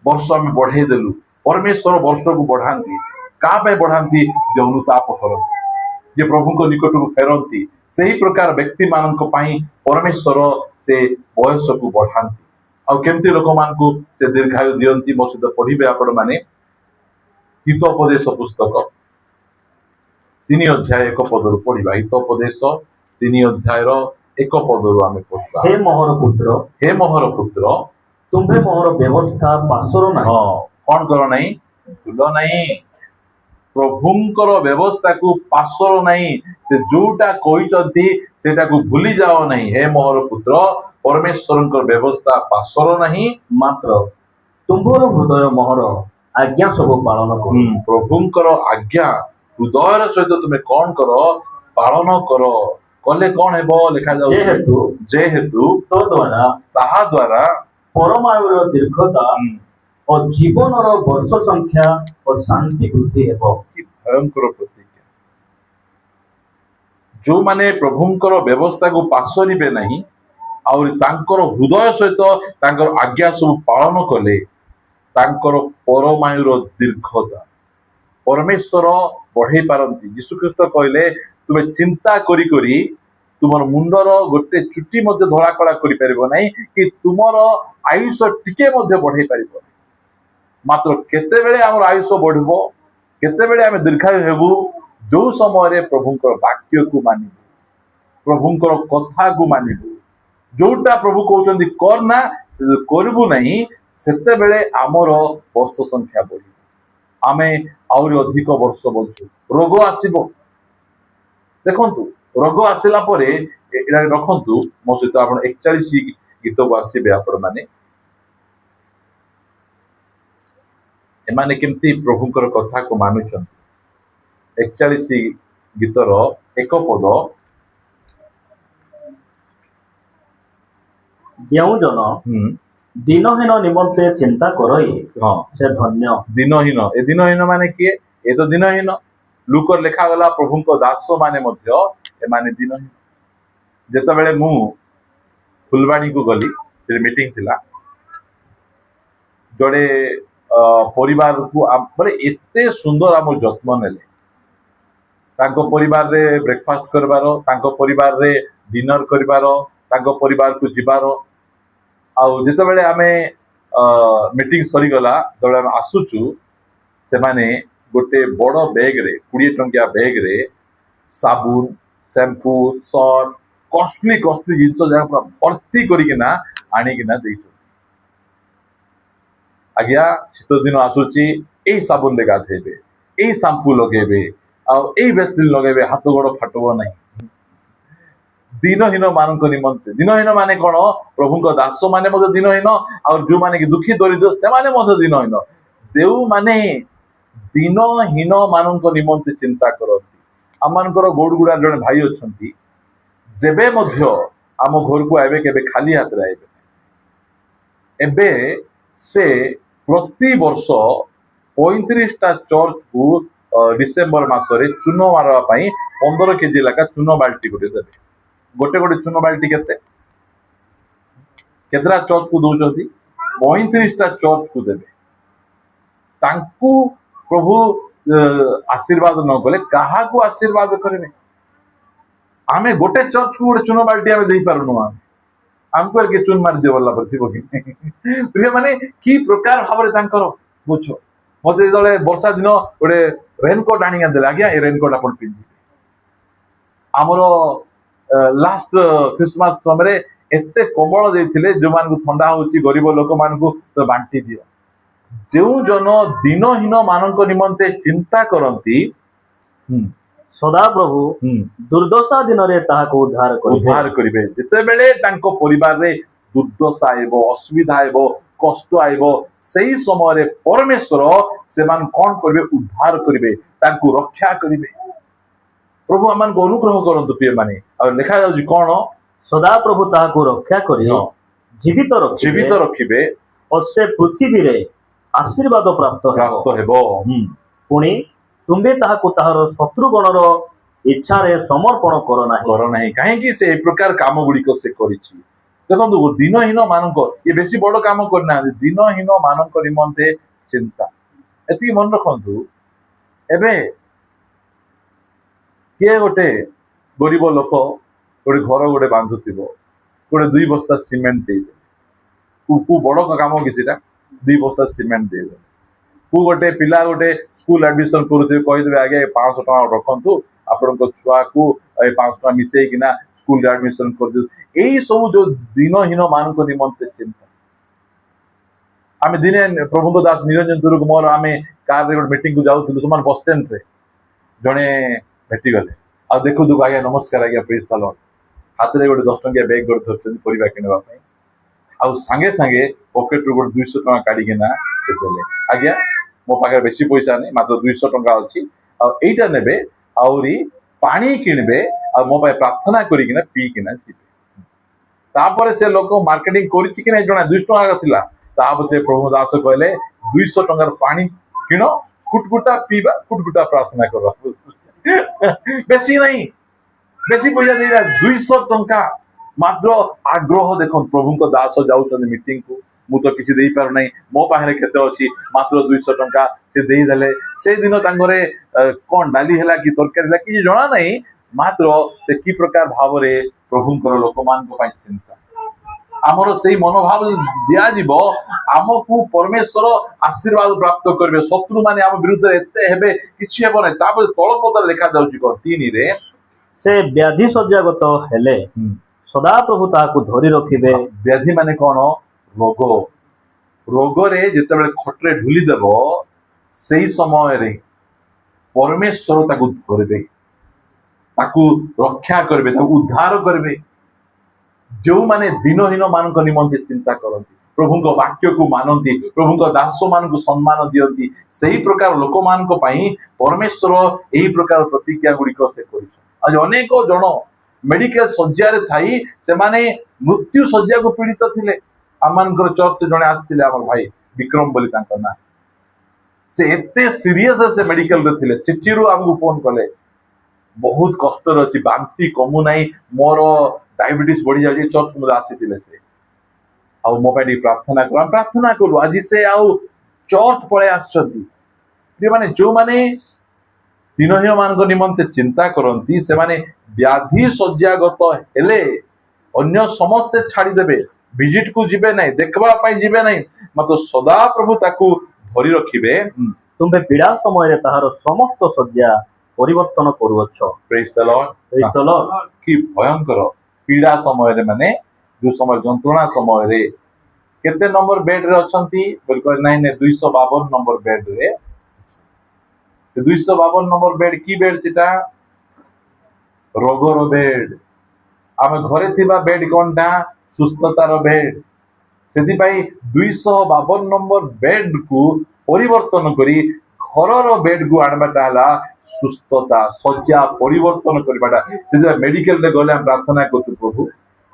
ବର୍ଷ ଆମେ ବଢେଇ ଦେଲୁ। ପରମେଶ୍ୱର ବର୍ଷକୁ ବଢାନ୍ତି କାହା ପାଇଁ ବଢାନ୍ତି ଯେ ଅନୁତାପ କରନ୍ତି ଯେ ପ୍ରଭୁଙ୍କ ନିକଟକୁ ଫେରନ୍ତି ସେହି ପ୍ରକାର ବ୍ୟକ୍ତି ମାନଙ୍କ ପାଇଁ ପରମେଶ୍ୱର ସେ ବୟସକୁ ବଢାନ୍ତି। ଆଉ କେମିତି ଲୋକମାନଙ୍କୁ ସେ ଦୀର୍ଘାୟୁ ଦିଅନ୍ତି ମୋ ସହିତ ପଢିବେ ଆପଣ ମାନେ ହିତୋପଦେଶ ପୁସ୍ତକ 3 ଅଧ୍ୟାୟ 1 ପଦରୁ ପଢିବା। ହିତୋପଦେଶ 3 ଅଧ୍ୟାୟର 1 ପଦରୁ ଆମେ ପଢିବା। ହେ ମୋହର ପୁତ୍ର ତୁମ୍ଭେ ମୋହର ବ୍ୟବସ୍ଥା ପାଶର ନାହିଁ। ହଁ କଣ କର ନାହିଁ ଭୁଲ ନାହିଁ ପ୍ରଭୁଙ୍କର ବ୍ୟବସ୍ଥାକୁ ପାଶର ନାହିଁ। ସେ ଯୋଉଟା କହିଛନ୍ତି ସେଟାକୁ ଭୁଲି ଯାଅ ନାହିଁ। ହେ ମୋହର ପୁତ୍ର ପରମେଶ୍ୱରଙ୍କର ବ୍ୟବସ୍ଥା ପାଶର ନାହିଁ ମାତ୍ର ତୁମ୍ଭର ହୃଦୟ ମୋହର ଆଜ୍ଞା ସବୁ ପାଳନ କର। ପ୍ରଭୁଙ୍କର ଆଜ୍ଞା ହୃଦୟର ସହିତ ତୁମେ କଣ କର ପାଳନ କର କଲେ କଣ ହେବ ଲେଖାଯାଉଛି ଯେହେତୁ ତାହା ଦ୍ୱାରା ପରମାୟୁର ଦୀର୍ଘତା ଓ ଜୀବନର ବର୍ଷ ସଂଖ୍ୟା ଓ ଶାନ୍ତି ବୃଦ୍ଧି ହେବ। କି ଭୟଙ୍କର ପ୍ରତିଜ୍ଞା जो माने प्रभुंकर व्यवस्था को पासरिबे नहीं और तांकर हृदय सहित तांकर आज्ञा सब पालन कले तांकर परमायुर दीर्घता परमेश्वर बढ़े पारती यीशुख्रीष्ट कहले तुमे चिंता करी करी तुमर मुंडर गोटे चुटी मध्य धड़ा कड़ा करि परिबो नहीं कि तुमर आयुष टिके मध्य बढ़े परिबो मात्र केते बेले हमर आयुष बढ़िबो केते बेले हम दीर्घायु हेबु जो समय रे प्रभुंकर वाक्य को मानिबु प्रभुंकर कथा को मानिबु जोटा प्रभु कहउचंदी करना से करबु नहीं सेते बेले हमर वर्ष संख्या बढ़ी आमे आउरी अधिक वर्ष बंचु रोग आसीबो देखंतु रोग आसिला परे एटा रखंतु मो सहित आपण 41 गीत को आसीबे आपण माने एमाने केमती प्रभुंकर कथा को मानुछन 41 गीतर एक पद ଯେଉଁ ଜନ ଦିନହୀନ ନିମନ୍ତେ ଚିନ୍ତା କରଇ हाँ ସେ ଧନ୍ୟ। दिनहीन ए दिनहीन माने किए ए तो दिनहीन लुकर लेखा गला प्रभुंक दास माने मध्य ए माने दिनहीन जेतेबेले मु फुलवाणी को गली से मीटिंग थिला जड़े परिवार को माने एते सुंदर आम जत्न नेले तांको परिवार रे ब्रेकफास्ट करबारो तांको परिवार रे डिनर करबारो तांको परिवार को जिबारो आउ जेतेबेले आमे मीटिंग सरी गला जब आम आसुचु से माने गोटे बड़ बैग रे 20 टंकिया बैग रे साबुन शैम्पू सर्फ कॉस्टली जिनस जहाँ पूरा भर्ती करिकिना आनिकिना देइछु आज्ञा शीत दिन आसुची एई साबुन ले गाधेबे एई शैम्पू लगेबे आ एई वेस्टिन लगेबे हाथ गोड़ फाटबो नहीं दिनहीन मान निमंते दिनहीन माने कौन प्रभु दास माने दिनहीन और जो माने कि दुखी दरिद्र से माने दिनहीन देव माने दिनहीन मान निमंते चिंता करती आमर गोड़गुड़ा जड़े भाई अच्छा जेबे मध्य आम घर को आए केबे खाली हाथ रे एबे से प्रति वर्ष 35टा चर्च को डिसेम्बर मासरे चून मारवा 15 केजी लेखा चून बाल्टी गोटे देवे गोटे गोटे चून बाल्टी केतरा चर्च को दौरान 35टा चर्च को देवे तांकु प्रभु आशीर्वाद न कले कहा को आशीर्वाद करेंगे आमे गोटे चर्च को गोटे चून बाल्टी आमे दे पारुनु आमको के चून मार दियो वाला प्रतिबो कि प्रिय माने की प्रकार भाबरे तांकर बुझो मते जले वर्षा दिन गोटे रेनकोट आनी देला आज्ञा ए रेनकोट अपन पिंदी हमरो लास्ट क्रिसमस समय एते कमल देथिले जो मान को ठंडा होची गरीब लोक मान को तो बांटी दियो जो जन दिनहीन मानक निमंते चिंता करंती सदा प्रभु दुर्दशा दिन रे ताहाको उद्धार करिवे जते बेले तांको परिवार रे दुर्दशा आइबो असुविधा आइबो कष्ट आइबो सेही समय रे परमेश्वर से मान कोन करबे उद्धार करिवे तांको रक्षा करिवे प्रभु आमान को अनुग्रह करंतु प्रिय माने और लिखा जाउजी कोन सदा प्रभु ताहाको रक्षा करी जीवित रखिबे और से पृथ्वी रे आशीर्वाद प्राप्त हेबो पुणी तुम्बे ताहाको ताहार शत्रुगणर इच्छा रे समर्पण करो नाही कहीं से एक प्रकार काम गुड़ी को से करिछि देखो दिनहीन मानक ये बेसी बड़ काम करना दिनहीन मानक निमंते चिंता एति मन रखंतु एबे किए गोटे गरीब लोक गोटे घर गोटे बांधुथिबो गोटे 2 बस्ता सीमेंट दे को बड़ काम किसीटा 2 बस्ता सीमेंट दे को गोटे पिला गोटे स्कूल एडमिशन करूथे कहिदेबे आगे 500 टका रखंतु आपण छुआ को 500 टका मिसई किना स्कूल एडमिशन कर दे एई सब जो दिनहीन मानक निमंते चिंता आमे दिने प्रभु दास निरंजन दुर्ग मोर आमे कार रे गोटे मीटिंग को जाउथलु समान बस स्टैंड रे जने भेटी गले आ देखु दुख आज्ञा नमस्कार आज्ञा प्रेज द लॉर्ड हाथ रे गोटे 10 टंकिया बैग गोटे धरचंदी परिबा किनवा पई आ संगे संगे पॉकेट रो गोटे 200 टका काढी किना से देले आज्ञा मो पाखे बेसी पैसा नहीं मात्र 200 टका अछि आ एटा नेबे आउरी पानी किनबे आ मो पाए प्रार्थना करी किना पी किना जीबे तापर से लोक मार्केटिंग करिछि कि नै जणा 200 टका थिला तापते प्रभु दास कहले 200 टंकार पानी किनो कुटकुटा पीबा कुटकुटा प्रार्थना करो बेसी नहीं बेसी पैसा देना 200 टंका मात्र आग्रह देखो प्रभु को दास जाऊँ मीटिंग को मु तो किसी दे पार नहीं मो पाखे केते अच्छी मात्र 200 टंका से देदेले से दिन तांगरे कौन डाली है कि तरकारी है कि जना नहीं मात्र से कि प्रकार भाव प्रभुंकर लोक मान चिंता आमर से मनोभाव दिज्व आमको परमेश्वर आशीर्वाद प्राप्त करेंगे शत्रु माने आम विरुद्ध एते हेबे किछि हेबो नै तापर तळपद लेखा जाउछि को 3 रे से व्याधि सज्जागत हेले सदा प्रभु ताहाकु धरि रखिबे। व्याधि माने कोन रोग रोग रे जेतेबेले खटरे ढुली देबो सेही समय रे परमेश्वर ताकु धरबे ताकु रक्षा करबे ताकु उद्धार करबे जो माने दिनहीन मान निमंते चिंता करती प्रभु वाक्य को मानती प्रभु दास मान को सम्मान दियंती सही प्रकार लोक मान परमेश्वर यही प्रकार प्रतिज्ञा गुड़िक से आज अनेक जन मेडिकल शज्या थी से माने मृत्यु शज्या को पीड़ित थिले आम चर्च जड़े आसते आम भाई विक्रम बोली ना से एते सीरियस से मेडिकल थे सिटी आमको फोन कले बहुत कष्ट अच्छी बांति कमु ना मोर डायबिटीज बढ़ी जाए चर्च मत आसी से आउ मो प्रार्थना कलु आज से आउ चर्च पड़े आने जो माने दिनहीन मान निमंते चिंता करती से माने व्याधि शज्यागत हेले अन्य समस्ते छाड़ीदेवे विजिट को जीवे नहीं देखवा जीवे नहीं मतलब सदा प्रभु ताकू धरी रखिबे तुम्हें पीड़ा समय रे ताहार समस्त शज्या परिवर्तन करूअछ। Praise the lord praise the lord. कि भयंकर पीड़ा समय रे माने जो समय जंत्रणा समय रे केते नंबर बेड रे अछंती बिल्कुल नहीं नहीं 252 नंबर बेड रे 252 नंबर बेड की बेड चिटा रोगर बेड आम घरे थिबा बेड कोनटा सुस्थतार बेड सेति पई 252 नंबर बेड को परिवर्तन करी घरर बेड को आनबाटा हला सुस्थता शज्या परिवर्तन करबाटा से मेडिकल रे गले हम प्रार्थना करतु प्रभु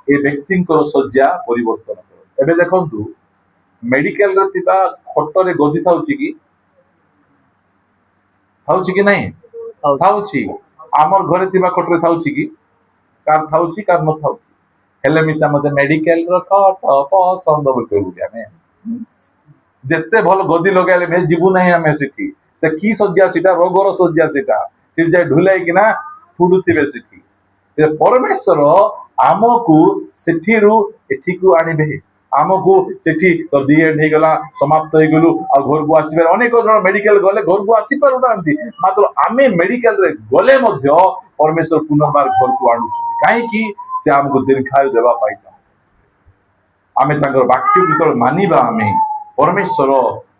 ए व्यक्ति शज्या परिवर्तन कर एबे देखंतु मेडिकल रे थिबा खटरे गदी थाउची कि नहीं थाउची आमर घरे थिबा खटरे थाउची कि कार थाउची कार न थाउची हेले मिसा मते मेडिकल रो खट पसंद बोल कहू हमें जेते भल गदी लगाले मे जीवु नहीं हमें सिटी से की सज्जा सीटा रोगर सज्जा सीटा फिर जाय ढुलाई कि ना फुडुथिबे सिटी परमेश्वर आमको सेठीरु एठीकु आनिबे आमको सेठी तो डीएड हे गला समाप्त हे गलु आ घर को आसीबे अनेक जण मेडिकल गले घर को आसी पारु नांती मात्र आमे मेडिकल रे गले मध्य परमेश्वर पुनर्बार घर को आनु काहे कि से आमको दीर्घायु देवा पाई आमे तांकर वाक्य भीतर मानिबा आमे परमेश्वर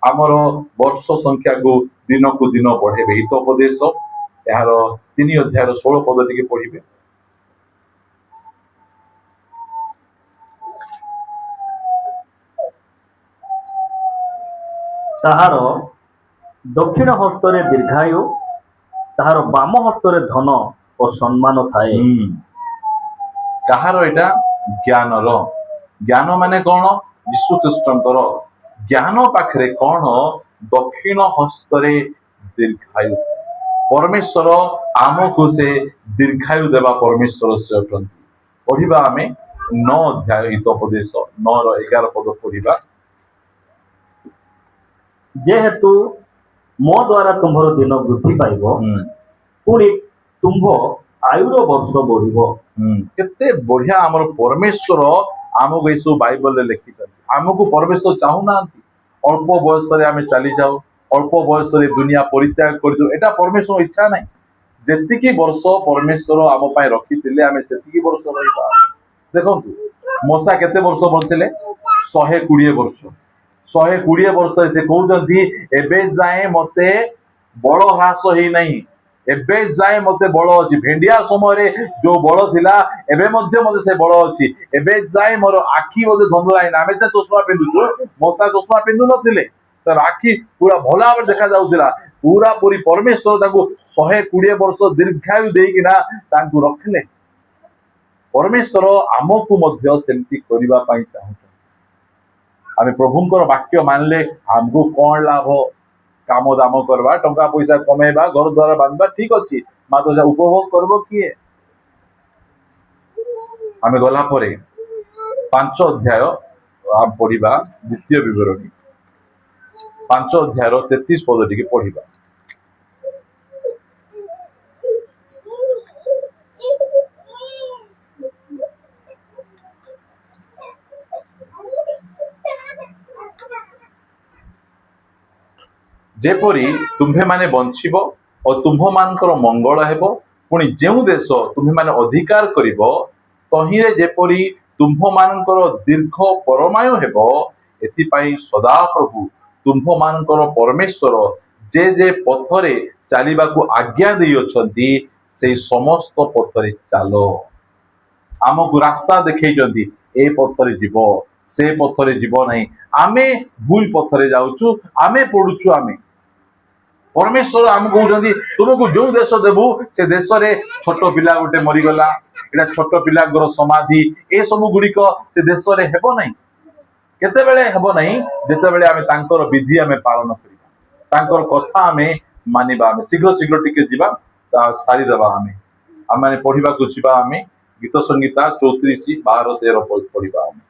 आमर वर्ष संख्या को दिन बढ़ेबे हितोपदेश यार 3 अध्याय 16 पद टिके पढ़िबे ताहार दक्षिण हस्तरे दीर्घायु ताहार बाम हस्तरे धन और सम्मान थाए। कहार एटा ज्ञानर ज्ञान माने कौन यीशु ख्रीष्टंकर ज्ञान पाखरे कौन दक्षिण हस्तरे दीर्घायु परमेश्वर आमको से दीर्घायु देवा परमेश्वर से अटंती पढ़िबा आमे 9 अध्याय हितोपदेश 9 रो 11 पद पढ़िबा जेहेतु मो द्वारा तुम्हारो दिन वृद्धि पाइबो पुणी तुम्भ आयुर वर्ष बढ़िबो केते बढ़िया हमर परमेश्वर आमको यीशु बाइबल रे लिखि आमको परमेश्वर चाहू ना अल्प बयस रे आमे चली जाऊ अल्प बयस रे दुनिया परित्याग कर दो एटा परमेश्वर इच्छा नहीं जेतिकी वर्ष परमेश्वर आम पाई रखिथिले आमे सेतिकी वर्ष रहिबा देखंतु मोसा केते वर्ष बंचले 120 वर्ष 120 वर्ष से कहउजंती एबे जाए मते बड़ ह्रास ही नहीं एबे जाए मते बड़ अछि भेंडिया समय रे जो बड़ थिला एबे मध्य मते से बड़ अछि एबे जाए मोर आखी मते धंधलाई ना आमे चश्मा पिंदु मोसा चश्मा पिंदु नथिले तर आखी पूरा भला भाव देखा जाउतिला पूरा पूरी परमेश्वर ताकू 120 वर्ष दीर्घायु देकिना ताकू रखले परमेश्वर आमको मध्य सेमती करबा पई चाहू आमे प्रभुंकर वाक्य मानले हमको कौन लाभ काम दाम करवा टंका पैसा कमेबा घर द्वार बांधवा ठीक अच्छी मात्र उपभोग करबो किए आमे गला परे 5 अध्याय आम पढ़िबा द्वितीय विवरणी 5 अध्याय 33 पद टिके पढ़िबा। जेपरी तुम्हे माने बंचिबो और तुम्ह मानकर मंगल हेबो पुणी जेउ देश तुम्हे माने अधिकार करिबो तहिरे जेपरी तुम्ह मानकर दीर्घ परमायु हेबो एथि पई सदा प्रभु तुम्ह मानकर परमेश्वर जे जे पथरे चालिबाकू आज्ञा देई अछंती से समस्त पथरे चालो। आमको रास्ता देखैचंती ए पथरे जीवो से पथरे जीवो नहीं आमे भूल पथरे जाउचु आमे पडुचु आमे परमेश्वर आम कहते तुमको जो देश देबू से देश रे छोट पिला गोटे मरीगला एटा छोट पिला समाधि ए सब गुड़िक से देश रे हेबो नहीं केतेबेले हेबो नहीं जेतेबेले आमे तांकर विधि आमे पालन करिबा तांकर कथा आमे मानिबा आमे शीघ्र शीघ्र टिके जीवा सारी देबा आमे आमे पढ़िबा को जीवा आमे गीत संगीता 34 12 13 पढ़िबा आमे।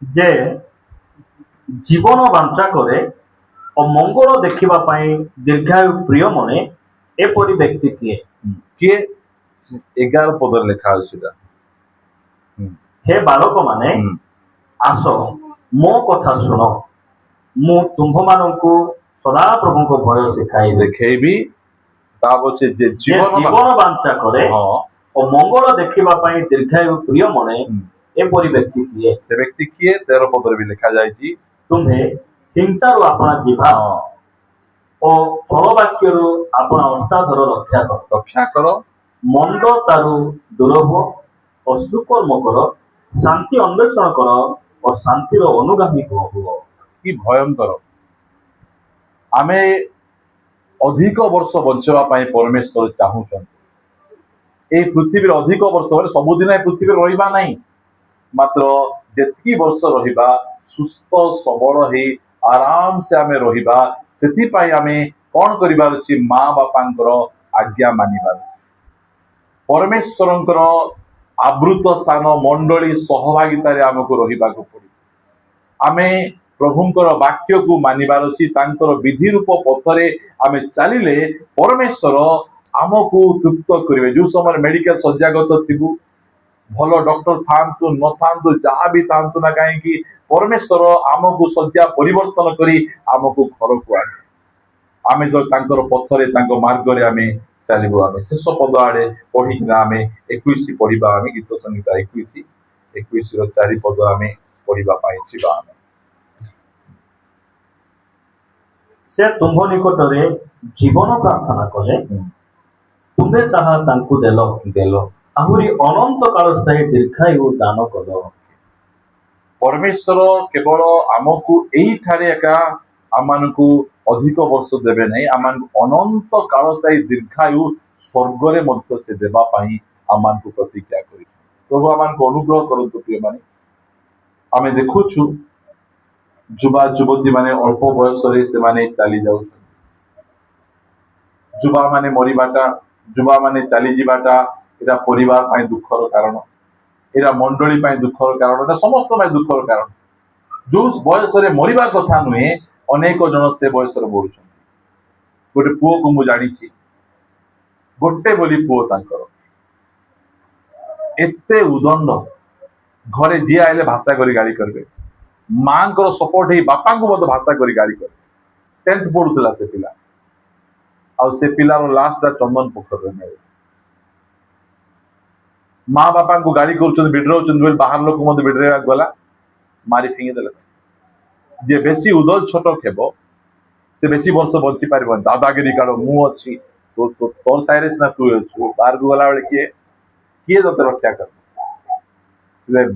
जे जीवन बांचा करे और मंगल देखिबा पाई दीर्घायु प्रिय मने एपरि व्यक्ति किए किए 11 पद लिखा अछि हे बालक माने आस मो कथा सुन मु तुम्भ मानंकु सदा प्रभु को भय सिखाई देखैबी ताबचे जे जीवन बांचा करे और मंगल देखिबा पाई दीर्घायु प्रिय मने एपरि व्यक्ति किए से व्यक्ति किए 13 पद भी लिखा जायछि तुम्हे हिंसारु आपना जीवा और छल वाक्यरु आपना अस्ताधर रक्षा करो मंद तारु दूर हो और सुकर्म करो शांति अन्वेषण करो और शांतिर अनुगामी हो कि भयंकर आमे अधिक वर्ष बंचवा पाई परमेश्वर चाहूछन ए पृथ्वी अधिक वर्ष सबुदिन ए पृथ्वी रहिबा नहीं मात्र जेतकी वर्ष रहिबा सुस्थ सबल हे आराम से आमे रहिबा सेति पाई आमे कोन करिबार अछि मां बापांकर आज्ञा मानिबार परमेश्वरंकर आवृत स्थान मंडली सहभागितारे आमको रहिबा को पड़ी आमे प्रभुंकर वाक्य को मानिबार अछि तांकर विधि रूप पथरे आमे चलिले परमेश्वर आमको तृप्त करिवे जो समय मेडिकल सज्जागत थिबु भलो डॉक्टर थांतु न थांतु जहाँ भी थांतु ना कहीं कि परमेश्वर आमको सज्जा परिवर्तन करी आमको घर को आने आमे जो तांकर पथरे तांकर मार्ग रे आमे चलिबो आमे शेष पद आड़े पढ़िकिना आमे 21 पढ़िबा आमे गीत संगीता 21 रो 4 पद आमे पढ़िबा पाई छिबा आमे से तुम्भ निकटरे जीवन प्रार्थना कले तुम्हे ताहा तांकु देलो आहुरी अनंत काल स्थायी दीर्घायु दान कलो परमेश्वर केवल आमको एई ठारे एका आमानकु अधिक वर्ष देबे नहीं आमानकु अनंत काल स्थायी दीर्घायु स्वर्ग रे मध्य से देबा पाई आमानकु प्रतिज्ञा करि प्रभु आमानकु अनुग्रह करंतु प्रिय माने आमे देखुछु जुबा जुबती माने अल्प बयस रे से माने चाली जाउ जुबा माने मरिबाटा जुबा माने चाली जिबाटा एटा परिवार पाई दुखर कारण एटा मंडली पाई दुखर कारण एटा समस्त पाई दुखर कारण जो बयस रे मरिबा कथा नुहे अनेक जन से बयस रे बोलछन गोटे पुओ को मु जानि छी गोटे बोली पुओ तांकर एते उदंड घरे जी आइले भाषा करी गाड़ी करबे मां को सपोर्ट ही बापा को मत भाषा करी गाड़ी कर 10th पढुतला से पिला आ से पिला रो लास्ट चंदन पोखर रे माँ बापा को गाड़ी कर बिड्राउन बाहर लोक मत बिड्रेवा गला मारी फिंगी देले जे बेसी उदल छोट खेब से बेसी वर्ष बंची पार दादागिरी काढ़ मु अच्छी तो तोर साइरेस ना तू अच्छु बाहर को गला बेले किए तोते रक्षा कर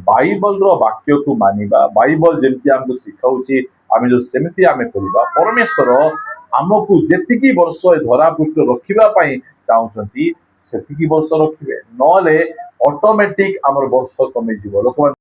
बाइबल रो वाक्य को मानिबा बाइबल जेमती हमको सिखाउची आमे जो सेमती आमे करिबा परमेश्वर हमको जेतिकी वर्ष धरा पृष्ठ रखिबा पई चाहुचंती सेतिकी वर्ष रखिबे नले ଅଟୋମେଟିକ ଆମର ବର୍ଷ କମିଯିବ ଲୋକମାନେ